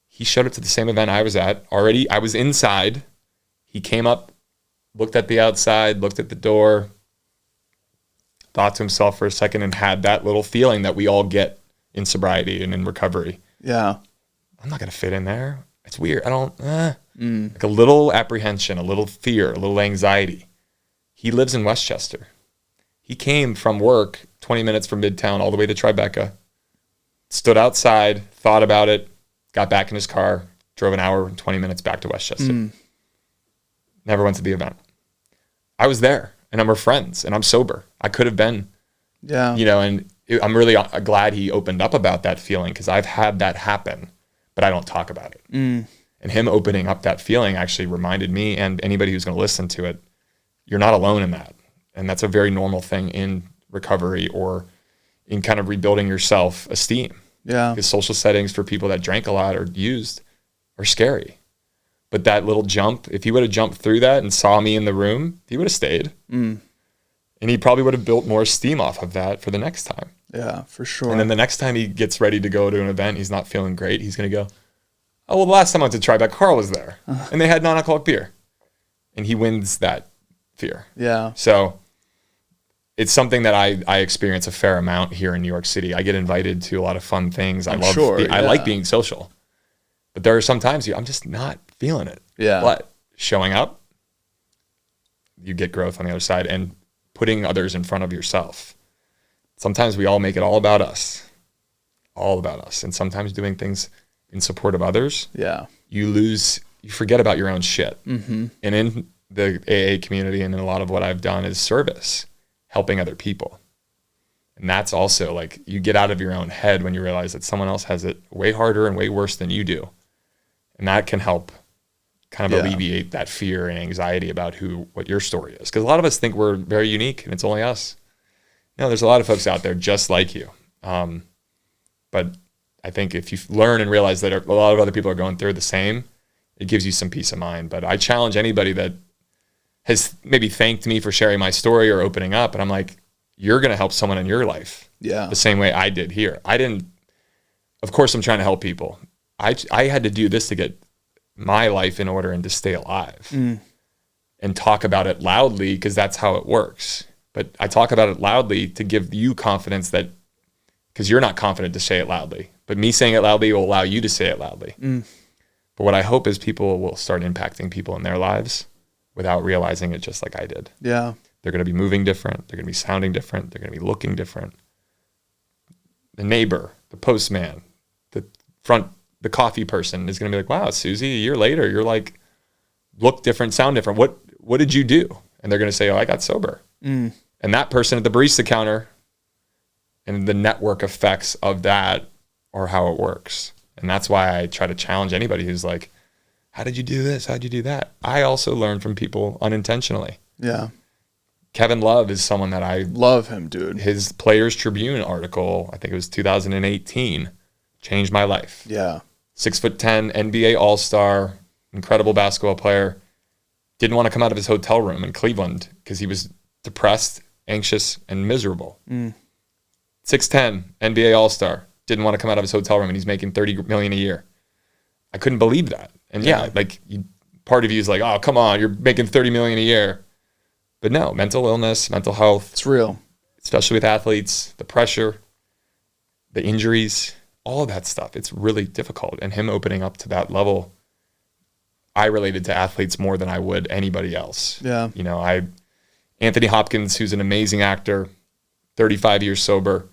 he showed up to the same event I was at already. I was inside. He came up, looked at the outside, looked at the door, thought to himself for a second, and had that little feeling that we all get in sobriety and in recovery. Yeah. I'm not going to fit in there. It's weird. Like a little apprehension, a little fear, a little anxiety. He lives in Westchester. He came from work 20 minutes from Midtown all the way to Tribeca, stood outside, thought about it, got back in his car, drove an hour and 20 minutes back to Westchester. Never went to the event. I was there, and we're friends, and I'm sober. I could have been, and I'm really glad he opened up about that feeling, because I've had that happen, but I don't talk about it. And him opening up that feeling actually reminded me, and anybody who's going to listen to it, you're not alone in that. And that's a very normal thing in recovery or in kind of rebuilding your self-esteem. Yeah. Because social settings for people that drank a lot or used are scary. But that little jump, if he would have jumped through that and saw me in the room, he would have stayed. And he probably would have built more steam off of that for the next time. Yeah, for sure. And then the next time he gets ready to go to an event, he's not feeling great. He's going to go, oh, well, the last time I went to Tribeca, Carl was there. And they had non-alcoholic beer. And he wins that fear. Yeah. So it's something that I experience a fair amount here in New York City. I get invited to a lot of fun things. I like being social. But there are some times I'm just not feeling it. Yeah. But showing up, you get growth on the other side, and putting others in front of yourself. Sometimes we all make it all about us. All about us. And sometimes doing things in support of others, you forget about your own shit. And in the AA community and in a lot of what I've done is service, helping other people. And that's also like, you get out of your own head when you realize that someone else has it way harder and way worse than you do. And that can help kind of alleviate that fear and anxiety about what your story is. Because a lot of us think we're very unique and it's only us. There's a lot of folks out there just like you. But I think if you learn and realize that a lot of other people are going through the same, it gives you some peace of mind. But I challenge anybody that has maybe thanked me for sharing my story or opening up, and I'm like, you're going to help someone in your life the same way I did here. Of course I'm trying to help people. I had to do this to get my life in order and to stay alive and talk about it loudly, because that's how it works. But I talk about it loudly to give you confidence because you're not confident to say it loudly, but me saying it loudly will allow you to say it loudly. But what I hope is people will start impacting people in their lives without realizing it, just like I did. Yeah. They're going to be moving different. They're going to be sounding different. They're going to be looking different. The neighbor, the postman, the coffee person is going to be like, wow, Susie, a year later, you're like, look different, sound different. What did you do? And they're going to say, oh, I got sober. And that person at the barista counter and the network effects of that are how it works. And that's why I try to challenge anybody who's like, how did you do this? How did you do that? I also learn from people unintentionally. Yeah. Kevin Love is someone that I love him, dude. His Players Tribune article, I think it was 2018, changed my life. Yeah. 6'10", NBA All-Star, incredible basketball player. Didn't want to come out of his hotel room in Cleveland because he was depressed, anxious, and miserable. 6'10", NBA All-Star. Didn't want to come out of his hotel room, and he's making $30 million a year. I couldn't believe that. And part of you is like, oh, come on, you're making $30 million a year. But no, mental illness, mental health. It's real. Especially with athletes, the pressure, the injuries, all of that stuff. It's really difficult. And him opening up to that level, I related to athletes more than I would anybody else. Yeah. Anthony Hopkins, who's an amazing actor, 35 years sober.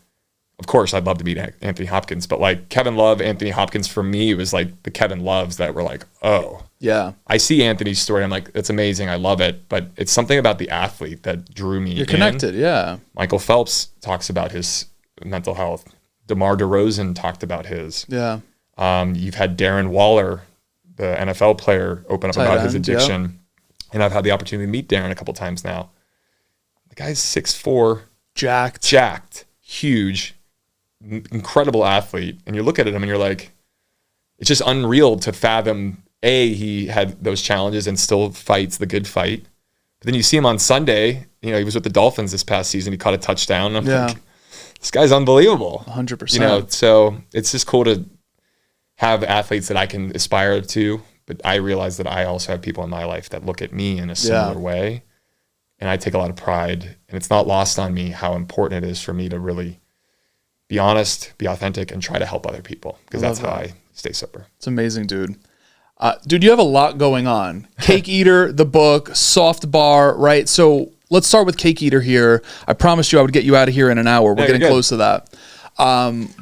Of course, I'd love to meet Anthony Hopkins, but like Kevin Love, Anthony Hopkins, for me, was like the Kevin Loves that were like, oh. Yeah. I see Anthony's story. I'm like, it's amazing. I love it. But it's something about the athlete that drew me in. You're connected, yeah. Michael Phelps talks about his mental health. DeMar DeRozan talked about his. Yeah. You've had Darren Waller, the NFL player, open up about his addiction. Yeah. And I've had the opportunity to meet Darren a couple times now. The guy's 6'4". Jacked. Huge. Incredible athlete. And you look at him and you're like, it's just unreal to fathom, he had those challenges and still fights the good fight. But then you see him on Sunday, he was with the Dolphins this past season. He caught a touchdown. I'm like, this guy's unbelievable. 100%. So it's just cool to have athletes that I can aspire to. But I realize that I also have people in my life that look at me in a similar way. And I take a lot of pride. And it's not lost on me how important it is for me to really be honest, be authentic, and try to help other people. Because that's how I stay sober. It's amazing, dude. Dude, you have a lot going on. Cake Eater, the book, Soft Bar, right? So let's start with Cake Eater here. I promised you I would get you out of here in an hour. We're getting close to that.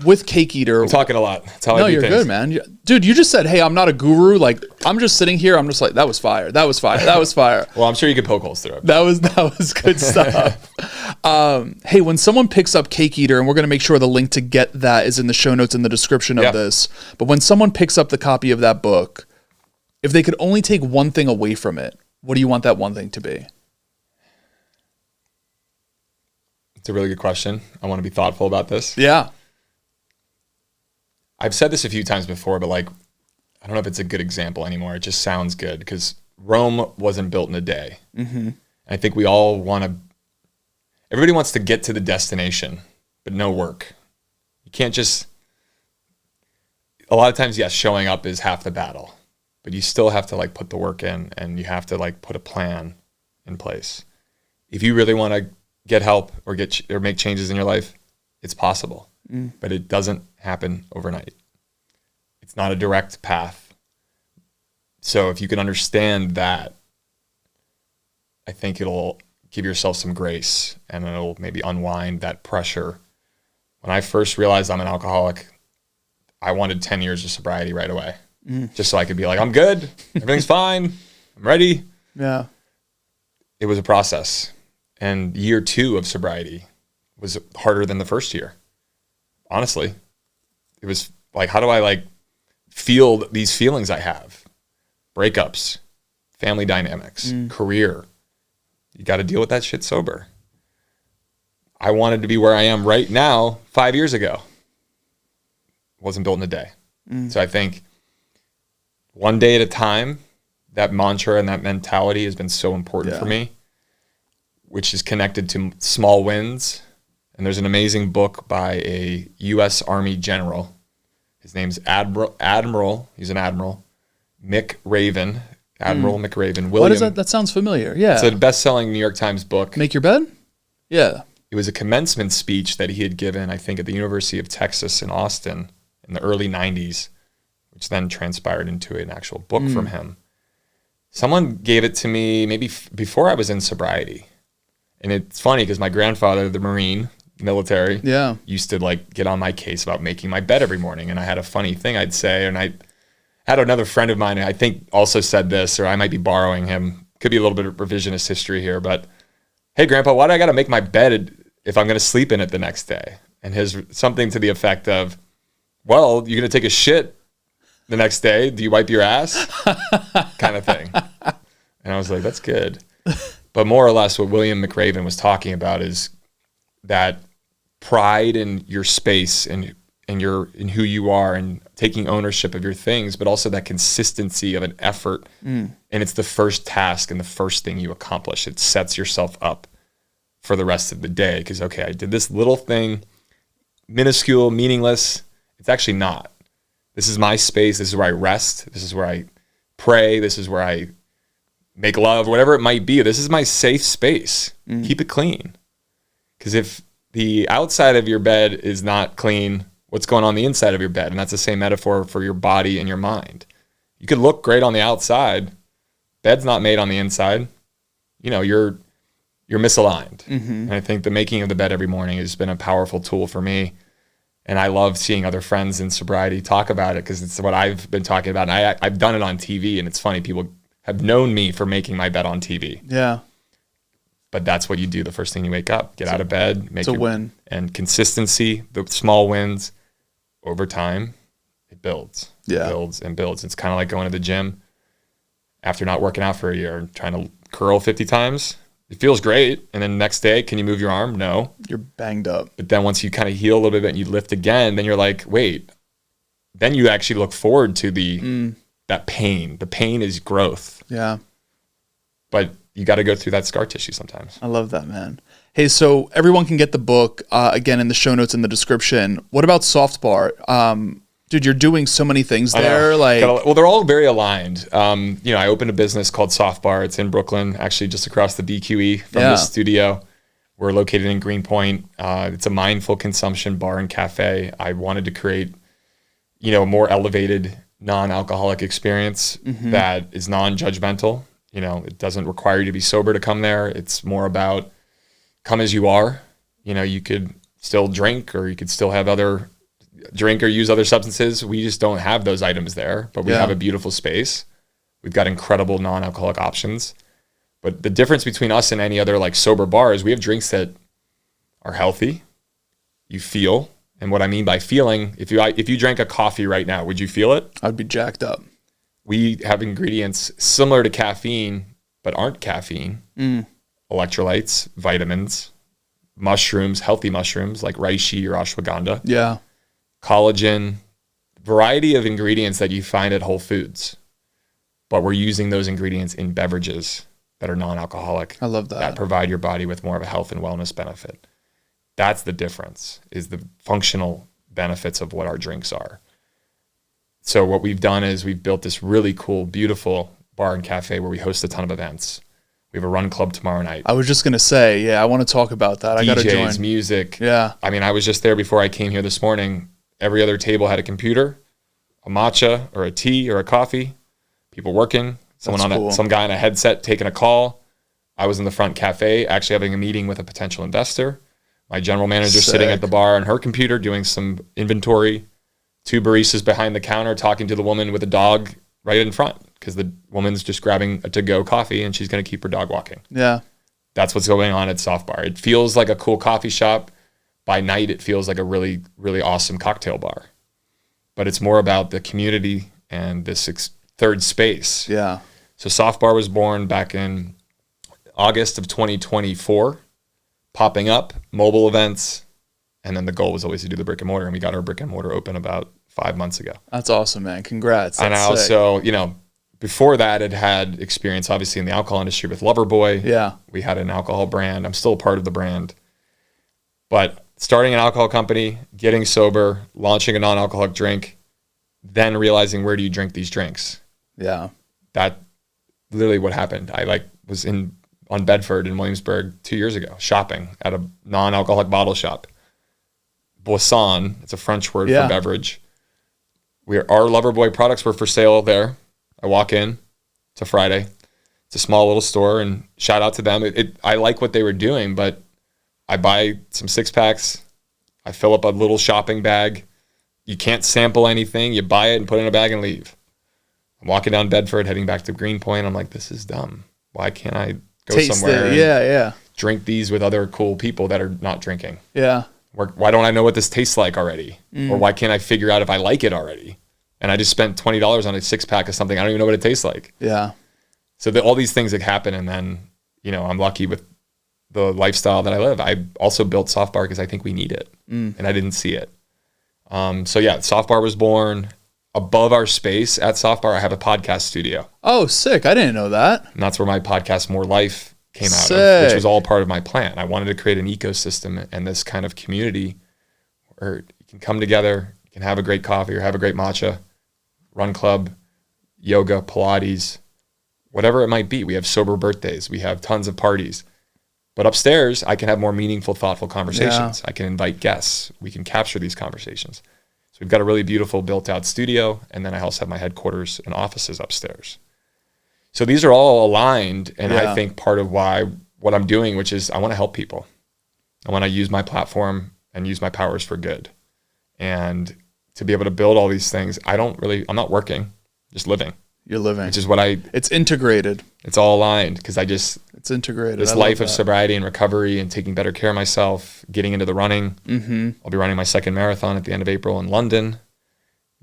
With Cake Eater. I'm talking a lot. That's how I do things. No, you're good, man. Dude, you just said, hey, I'm not a guru. Like, I'm just sitting here. I'm just like, that was fire. That was fire. That was fire. Well, I'm sure you could poke holes through it. That was good stuff. Hey, when someone picks up Cake Eater, and we're going to make sure the link to get that is in the show notes in the description of this. But when someone picks up the copy of that book, if they could only take one thing away from it, what do you want that one thing to be? It's a really good question. I want to be thoughtful about this. Yeah. I've said this a few times before, but like, I don't know if it's a good example anymore. It just sounds good because Rome wasn't built in a day. Mm-hmm. I think we all everybody wants to get to the destination, but no work. You can't just, a lot of times, yes, showing up is half the battle, but you still have to like put the work in and you have to like put a plan in place. If you really want to get help or make changes in your life, it's possible, but it doesn't happen overnight. It's not a direct path. So if you can understand that, I think it'll give yourself some grace and it'll maybe unwind that pressure. When I first realized I'm an alcoholic, I wanted 10 years of sobriety right away, just so I could be like, I'm good, everything's fine, I'm ready. Yeah. It was a process. And year 2 of sobriety was harder than the first year. Honestly, it was like, how do I like feel these feelings I have? Breakups, family dynamics, career. You got to deal with that shit sober. I wanted to be where I am right now 5 years ago. Wasn't built in a day. So I think one day at a time, that mantra and that mentality has been so important for me, which is connected to small wins. And there's an amazing book by a U.S. Army general. His name's Admiral. He's an admiral. Mick Raven. Admiral Mick Raven. What is that? That sounds familiar. Yeah. It's a best-selling New York Times book. Make Your Bed? Yeah. It was a commencement speech that he had given, I think, at the University of Texas in Austin in the early 90s, which then transpired into an actual book from him. Someone gave it to me maybe before I was in sobriety. And it's funny because my grandfather, the Marine, military, used to like get on my case about making my bed every morning. And I had a funny thing I'd say, and I had another friend of mine who I think also said this, or I might be borrowing him. Could be a little bit of revisionist history here, but hey, Grandpa, why do I got to make my bed if I'm going to sleep in it the next day? And his something to the effect of, well, you're going to take a shit the next day. Do you wipe your ass? Kind of thing. And I was like, that's good. But more or less what William McRaven was talking about is that pride in your space and in who you are and taking ownership of your things, but also that consistency of an effort. And it's the first task and the first thing you accomplish. It sets yourself up for the rest of the day. Because, okay, I did this little thing, minuscule, meaningless. It's actually not. This is my space. This is where I rest. This is where I pray. This is where I make love, whatever it might be. This is my safe space. Keep it clean. Because if the outside of your bed is not clean, what's going on the inside of your bed? And that's the same metaphor for your body and your mind. You could look great on the outside. Bed's not made on the inside. You know, you're misaligned. And I think the making of the bed every morning has been a powerful tool for me. And I love seeing other friends in sobriety talk about it because it's what I've been talking about. And I've done it on TV, and it's funny. People have known me for making my bed on TV. Yeah. But that's what you do the first thing you wake up. Get out of bed. Make it's a win. And consistency, the small wins, over time, it builds. Yeah. It builds and builds. It's kind of like going to the gym after not working out for a year and trying to curl 50 times. It feels great. And then the next day, can you move your arm? No. You're banged up. But then once you kind of heal a little bit and you lift again, then you're like, wait. Then you actually look forward to that pain. The pain is growth. Yeah. But you got to go through that scar tissue sometimes. I love that, man. Hey, so everyone can get the book, again, in the show notes in the description. What about Soft Bar? Dude, you're doing so many things there. Well, they're all very aligned. I opened a business called Soft Bar. It's in Brooklyn, actually just across the BQE from the studio. We're located in Greenpoint. It's a mindful consumption bar and cafe. I wanted to create, a more elevated, non-alcoholic experience that is non-judgmental. It doesn't require you to be sober to come there. It's more about come as you are. You could still drink, or you could still have drink or use other substances. We just don't have those items there, but we have a beautiful space. We've got incredible non-alcoholic options. But the difference between us and any other sober bar is we have drinks that are healthy. You feel, and what I mean by feeling, if you drank a coffee right now, would you feel it? I'd be jacked up. We have ingredients similar to caffeine, but aren't caffeine. Electrolytes, vitamins, mushrooms, healthy mushrooms like reishi or ashwagandha. Yeah. Collagen, variety of ingredients that you find at Whole Foods. But we're using those ingredients in beverages that are non-alcoholic. I love that. That provide your body with more of a health and wellness benefit. That's the difference, is the functional benefits of what our drinks are. So what we've done is we've built this really cool, beautiful bar and cafe where we host a ton of events. We have a run club tomorrow night. I was just going to say, I want to talk about that. I got to join. DJs, music. Yeah. I mean, I was just there before I came here this morning. Every other table had a computer, a matcha or a tea or a coffee, people working, some guy on a headset taking a call. I was in the front cafe actually having a meeting with a potential investor. My general manager sitting at the bar on her computer doing some inventory. 2 baristas behind the counter talking to the woman with a dog right in front because the woman's just grabbing a to-go coffee and she's going to keep her dog walking. Yeah. That's what's going on at Soft Bar. It feels like a cool coffee shop. By night, it feels like a really, really awesome cocktail bar. But it's more about the community and this third space. Yeah. So Soft Bar was born back in August of 2024, popping up, mobile events, and then the goal was always to do the brick and mortar, and we got our brick and mortar open about 5 months ago. That's awesome, man. Congrats. And I also, before that, had experience, obviously, in the alcohol industry with Loverboy. Yeah. We had an alcohol brand. I'm still a part of the brand. But starting an alcohol company, getting sober, launching a non-alcoholic drink, then realizing where do you drink these drinks? Yeah. That literally what happened. I was on Bedford in Williamsburg 2 years ago, shopping at a non-alcoholic bottle shop. Boisson, it's a French word for beverage. Our Loverboy products were for sale there. I walk in, it's a Friday. It's a small little store, and shout out to them. I like what they were doing, but I buy some 6-packs. I fill up a little shopping bag. You can't sample anything. You buy it and put it in a bag and leave. I'm walking down Bedford, heading back to Greenpoint. I'm like, this is dumb. Why can't I go Taste somewhere and drink these with other cool people that are not drinking? Yeah. Why don't I know what this tastes like already? Or why can't I figure out if I like it already? And I just spent $20 on a 6-pack of something. I don't even know what it tastes like. Yeah. So all these things that happen. And then, you know, I'm lucky with the lifestyle that I live. I also built Soft Bar because I think we need it. And I didn't see it. So yeah, Soft Bar was born. Above our space at Soft Bar, I have a podcast studio. Oh, sick. I didn't know that. And that's where my podcast, More Life, came out Sick. of, which was all part of my plan. I wanted to create an ecosystem and this kind of community where you can come together, you can have a great coffee or have a great matcha, run club, yoga, Pilates, whatever it might be. We have sober birthdays. We have tons of parties. But upstairs, I can have more meaningful, thoughtful conversations. I can invite guests. We can capture these conversations. So we've got a really beautiful built-out studio, and then I also have my headquarters and offices upstairs. So these are all aligned, and I think part of what I'm doing, which is I want to help people. I want to use my platform and use my powers for good. And to be able to build all these things, I'm not working, just living. You're living. Which is it's integrated. It's all aligned because it's integrated. This life of sobriety and recovery and taking better care of myself, getting into the running. I'll be running my second marathon at the end of April in London.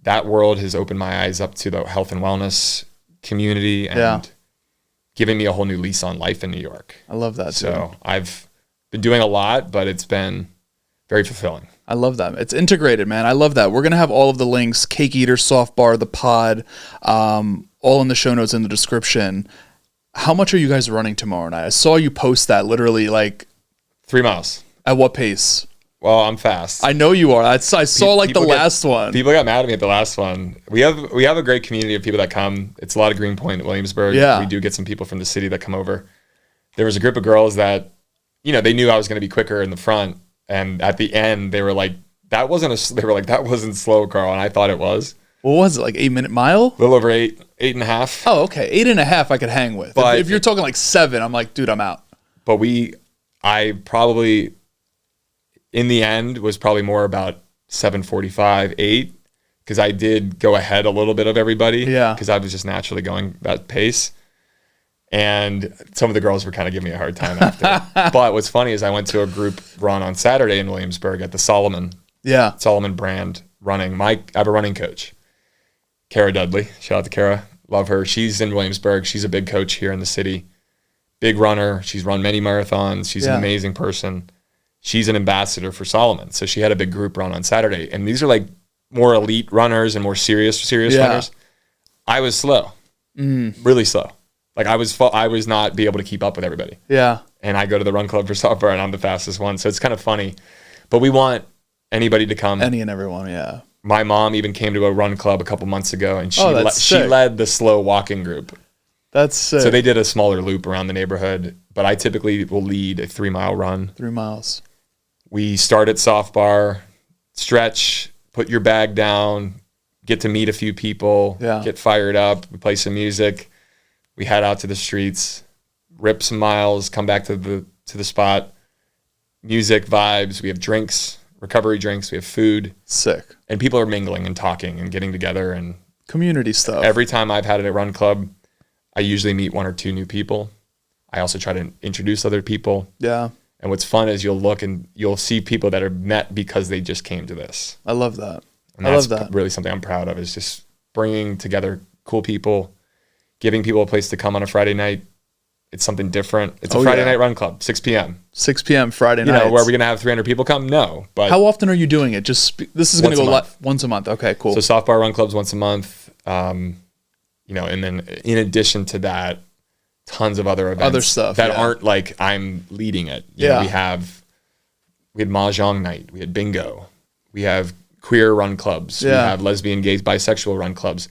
That world has opened my eyes up to the health and wellness community and giving me a whole new lease on life in New York. I love that. So I've been doing a lot, but it's been very fulfilling. I love that. It's integrated, man. I love that. We're going to have all of the links, Cake Eater, Soft Bar, the pod, all in the show notes in the description. How much are you guys running tomorrow night? I saw you post that literally like 3 miles. At what pace? Well, I'm fast. I know you are. I saw like the last one. People got mad at me at the last one. We have a great community of people that come. It's a lot of Greenpoint, Williamsburg. Yeah. We do get some people from the city that come over. There was a group of girls that, you know, they knew I was going to be quicker in the front. And at the end, they were like, that wasn't slow, Carl. And I thought it was. What was it, like 8-minute mile? A little over 8.5. Oh, okay. 8.5 I could hang with. But if you're talking like 7, I'm like, dude, I'm out. But I probably, in the end, was probably more about 7:45, 8, because I did go ahead a little bit of everybody. Yeah. Because I was just naturally going that pace. And some of the girls were kind of giving me a hard time after. But what's funny is I went to a group run on Saturday in Williamsburg at the Solomon brand running. I have a running coach, Kara Dudley. Shout out to Kara. Love her. She's in Williamsburg. She's a big coach here in the city. Big runner. She's run many marathons. She's an amazing person. She's an ambassador for Solomon. So she had a big group run on Saturday. And these are like more elite runners and more serious runners. I was slow. Really slow. Like I was not be able to keep up with everybody. Yeah. And I go to the run club for Soft Bar and I'm the fastest one. So it's kind of funny. But we want anybody to come. Any and everyone, yeah. My mom even came to a run club a couple months ago and she sick. led the slow walking group. That's sick. So they did a smaller loop around the neighborhood, but I typically will lead a 3-mile run. 3 miles. We start at Soft Bar, stretch, put your bag down, get to meet a few people, get fired up, we play some music. We head out to the streets, rip some miles, come back to the spot. Music, vibes. We have drinks, recovery drinks. We have food. Sick. And people are mingling and talking and getting together. And community stuff. Every time I've had it at Run Club, I usually meet 1 or 2 new people. I also try to introduce other people. Yeah. And what's fun is you'll look and you'll see people that are met because they just came to this. I love that. And that's really something I'm proud of, is just bringing together cool people, giving people a place to come on a Friday night. It's something different. It's a Friday night run club, 6 p.m. 6 p.m. Friday night. You know, where are we going to have 300 people come? No. But how often are you doing it? This is going to go once a month. Okay, cool. So Soft Bar run clubs once a month. You know, and then in addition to that, tons of other events, other stuff that aren't like I'm leading it. You know, we had Mahjong night. We had bingo. We have queer run clubs. We have lesbian, gay, bisexual run clubs.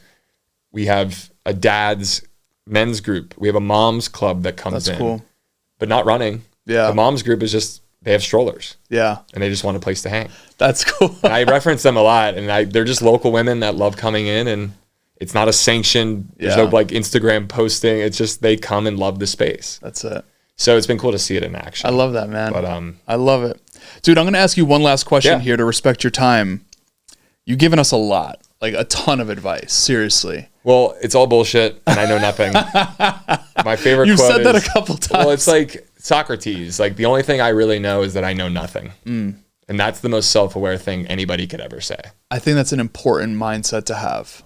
We have a dad's men's group. We have a mom's club that comes in. That's cool. But not running. Yeah. The mom's group is just, they have strollers. Yeah. And they just want a place to hang. That's cool. And I reference them a lot. And they're just local women that love coming in. And it's not a sanctioned, there's no like Instagram posting. It's just, they come and love the space. That's it. So it's been cool to see it in action. I love that, man. But I love it. Dude, I'm going to ask you one last question here to respect your time. You've given us a lot, like a ton of advice. Seriously. Well, it's all bullshit, and I know nothing. My favorite You've quote said that a couple times. Well, it's like Socrates. Like, the only thing I really know is that I know nothing. And that's the most self-aware thing anybody could ever say. I think that's an important mindset to have.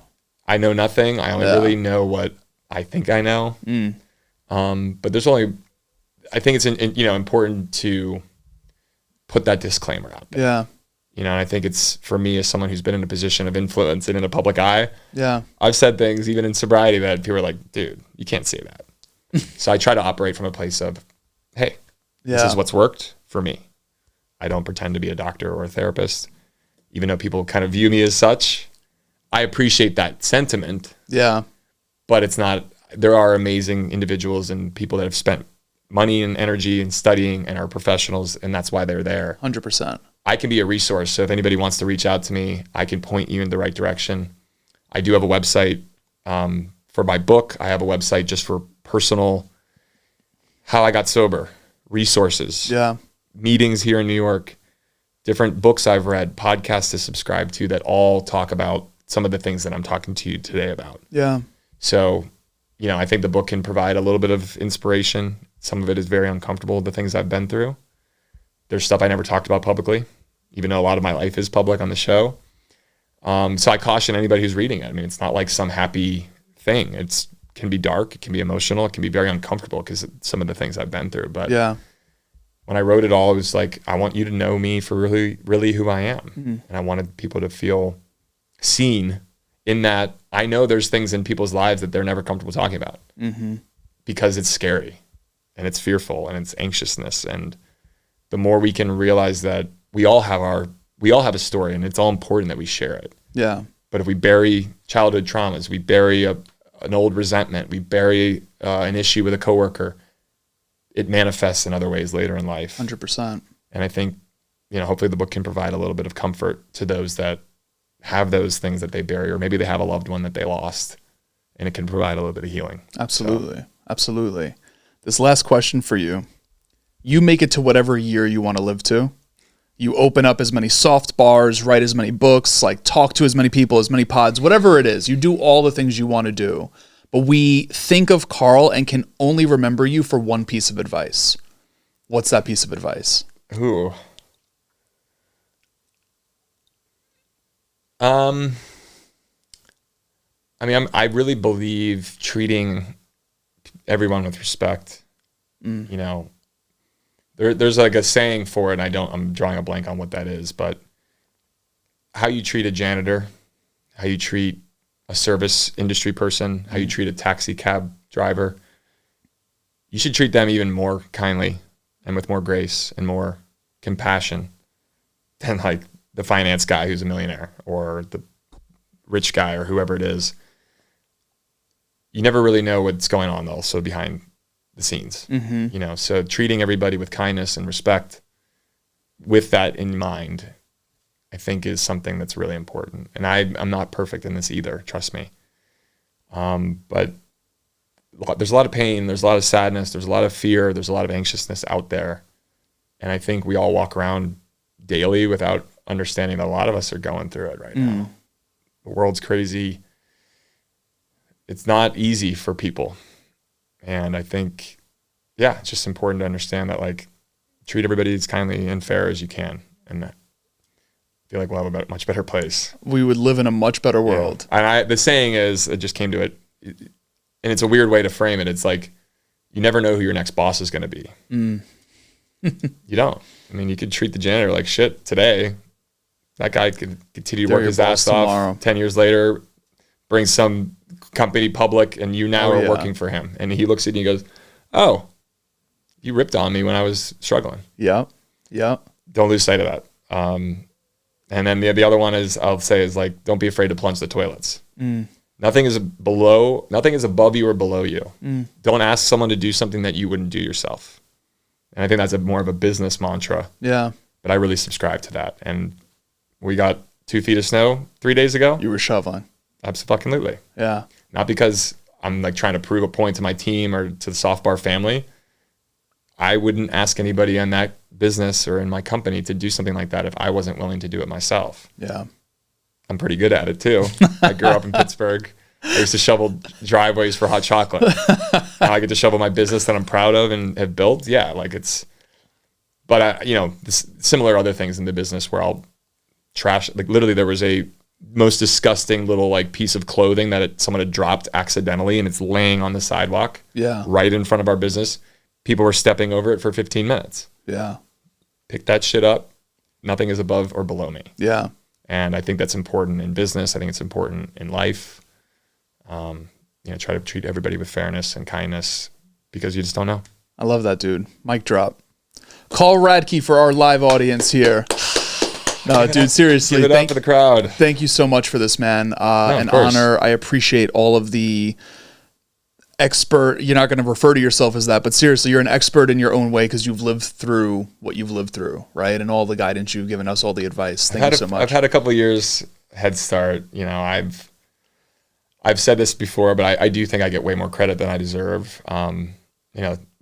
I know nothing. I only really know what I think I know. But there's only, I think it's important to put that disclaimer out there. Yeah. And I think it's, for me, as someone who's been in a position of influence and in a public eye, yeah, I've said things even in sobriety that people are like, dude, you can't say that. So I try to operate from a place of, hey, this is what's worked for me. I don't pretend to be a doctor or a therapist, even though people kind of view me as such. I appreciate that sentiment. Yeah. But it's not, there are amazing individuals and people that have spent money and energy in studying and are professionals, and that's why they're there. 100%. I can be a resource. So if anybody wants to reach out to me, I can point you in the right direction. I do have a website for my book. I have a website just for personal, how I got sober, resources, meetings here in New York, different books I've read, podcasts to subscribe to that all talk about some of the things that I'm talking to you today about. Yeah. So, I think the book can provide a little bit of inspiration. Some of it is very uncomfortable, the things I've been through. There's stuff I never talked about publicly, even though a lot of my life is public on the show. So I caution anybody who's reading it. I mean, it's not like some happy thing. It can be dark. It can be emotional. It can be very uncomfortable because of some of the things I've been through. But when I wrote it all, it was like, I want you to know me for really, really who I am. Mm-hmm. And I wanted people to feel seen in that. I know there's things in people's lives that they're never comfortable talking about because it's scary and it's fearful and it's anxiousness. And the more we can realize that we all have a story, and it's all important that we share it. Yeah. But if we bury childhood traumas, we bury an old resentment, we bury an issue with a coworker, it manifests in other ways later in life. 100%. And I think, hopefully the book can provide a little bit of comfort to those that have those things that they bury, or maybe they have a loved one that they lost, and it can provide a little bit of healing. Absolutely. Absolutely. This last question for you. You make it to whatever year you want to live to. You open up as many soft bars, write as many books, talk to as many people, as many pods, whatever it is. You do all the things you want to do. But we think of Carl and can only remember you for one piece of advice. What's that piece of advice? Ooh. I really believe treating everyone with respect. There's a saying for it, and I'm drawing a blank on what that is, but how you treat a janitor, how you treat a service industry person, how you treat a taxi cab driver, you should treat them even more kindly and with more grace and more compassion than the finance guy who's a millionaire or the rich guy or whoever it is. You never really know what's going on also behind the scenes, so treating everybody with kindness and respect with that in mind, I think is something that's really important. And I'm not perfect in this either, trust me. But there's a lot of pain, there's a lot of sadness, there's a lot of fear, there's a lot of anxiousness out there. And I think we all walk around daily without understanding that a lot of us are going through it right now. The world's crazy. It's not easy for people. And I think, it's just important to understand that, treat everybody as kindly and fair as you can. And I feel like we'll have a much better place. We would live in a much better world. Yeah. And the saying is, it just came to it, and it's a weird way to frame it. It's you never know who your next boss is going to be. You don't. You could treat the janitor like shit today. That guy could continue to work his ass off 10 years later, bring some company public, and you now are working for him. And he looks at you and he goes, oh, you ripped on me when I was struggling. Yeah. Don't lose sight of that. And then the other one is, I'll say, is don't be afraid to plunge the toilets. Nothing is above you or below you. Don't ask someone to do something that you wouldn't do yourself. And I think that's more of a business mantra. Yeah. But I really subscribe to that. And we got 2 feet of snow 3 days ago. You were shoveling. Absolutely. Yeah. Not because I'm trying to prove a point to my team or to the soft bar family. I wouldn't ask anybody in that business or in my company to do something like that if I wasn't willing to do it myself. Yeah. I'm pretty good at it too. I grew up in Pittsburgh. I used to shovel driveways for hot chocolate. Now I get to shovel my business that I'm proud of and have built. Yeah. But similar other things in the business where I'll trash. Like literally, there was a most disgusting little like piece of clothing that someone had dropped accidentally, and it's laying on the sidewalk, right in front of our business. People were stepping over it for 15 minutes. Yeah, pick that shit up. Nothing is above or below me. Yeah, and I think that's important in business. I think it's important in life. Try to treat everybody with fairness and kindness because you just don't know. I love that, dude. Mic drop. Call Radke for our live audience here. No, dude, seriously. Give it up for the crowd. Thank you so much for this, man. An honor. I appreciate all of the expert. You're not going to refer to yourself as that, but seriously, you're an expert in your own way because you've lived through what you've lived through, right? And all the guidance you've given us, all the advice. Thank you so much. I've had a couple of years head start. I've said this before, but I do think I get way more credit than I deserve.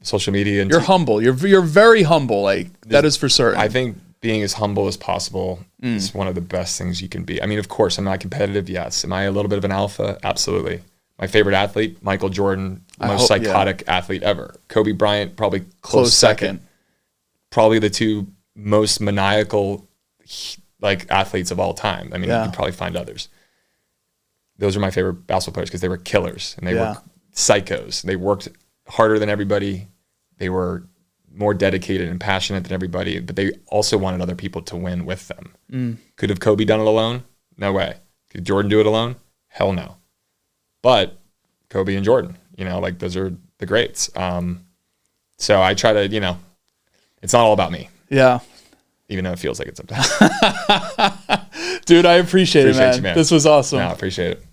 Social media and you're humble. You're very humble. Like that is for certain. I think being as humble as possible is one of the best things you can be. I mean, of course, I'm not competitive. Yes. Am I a little bit of an alpha? Absolutely. My favorite athlete, Michael Jordan, the most psychotic athlete ever. Kobe Bryant, probably close second. Probably the two most maniacal athletes of all time. I mean, you can probably find others. Those are my favorite basketball players because they were killers and they were psychos. They worked harder than everybody. They were more dedicated and passionate than everybody, but they also wanted other people to win with them. Could have Kobe done it alone? No way. Could Jordan do it alone? Hell no. But Kobe and Jordan, those are the greats. So I try to, it's not all about me. Yeah. Even though it feels like it's sometimes. Dude, I appreciate it, man. You, man. This was awesome. No, I appreciate it.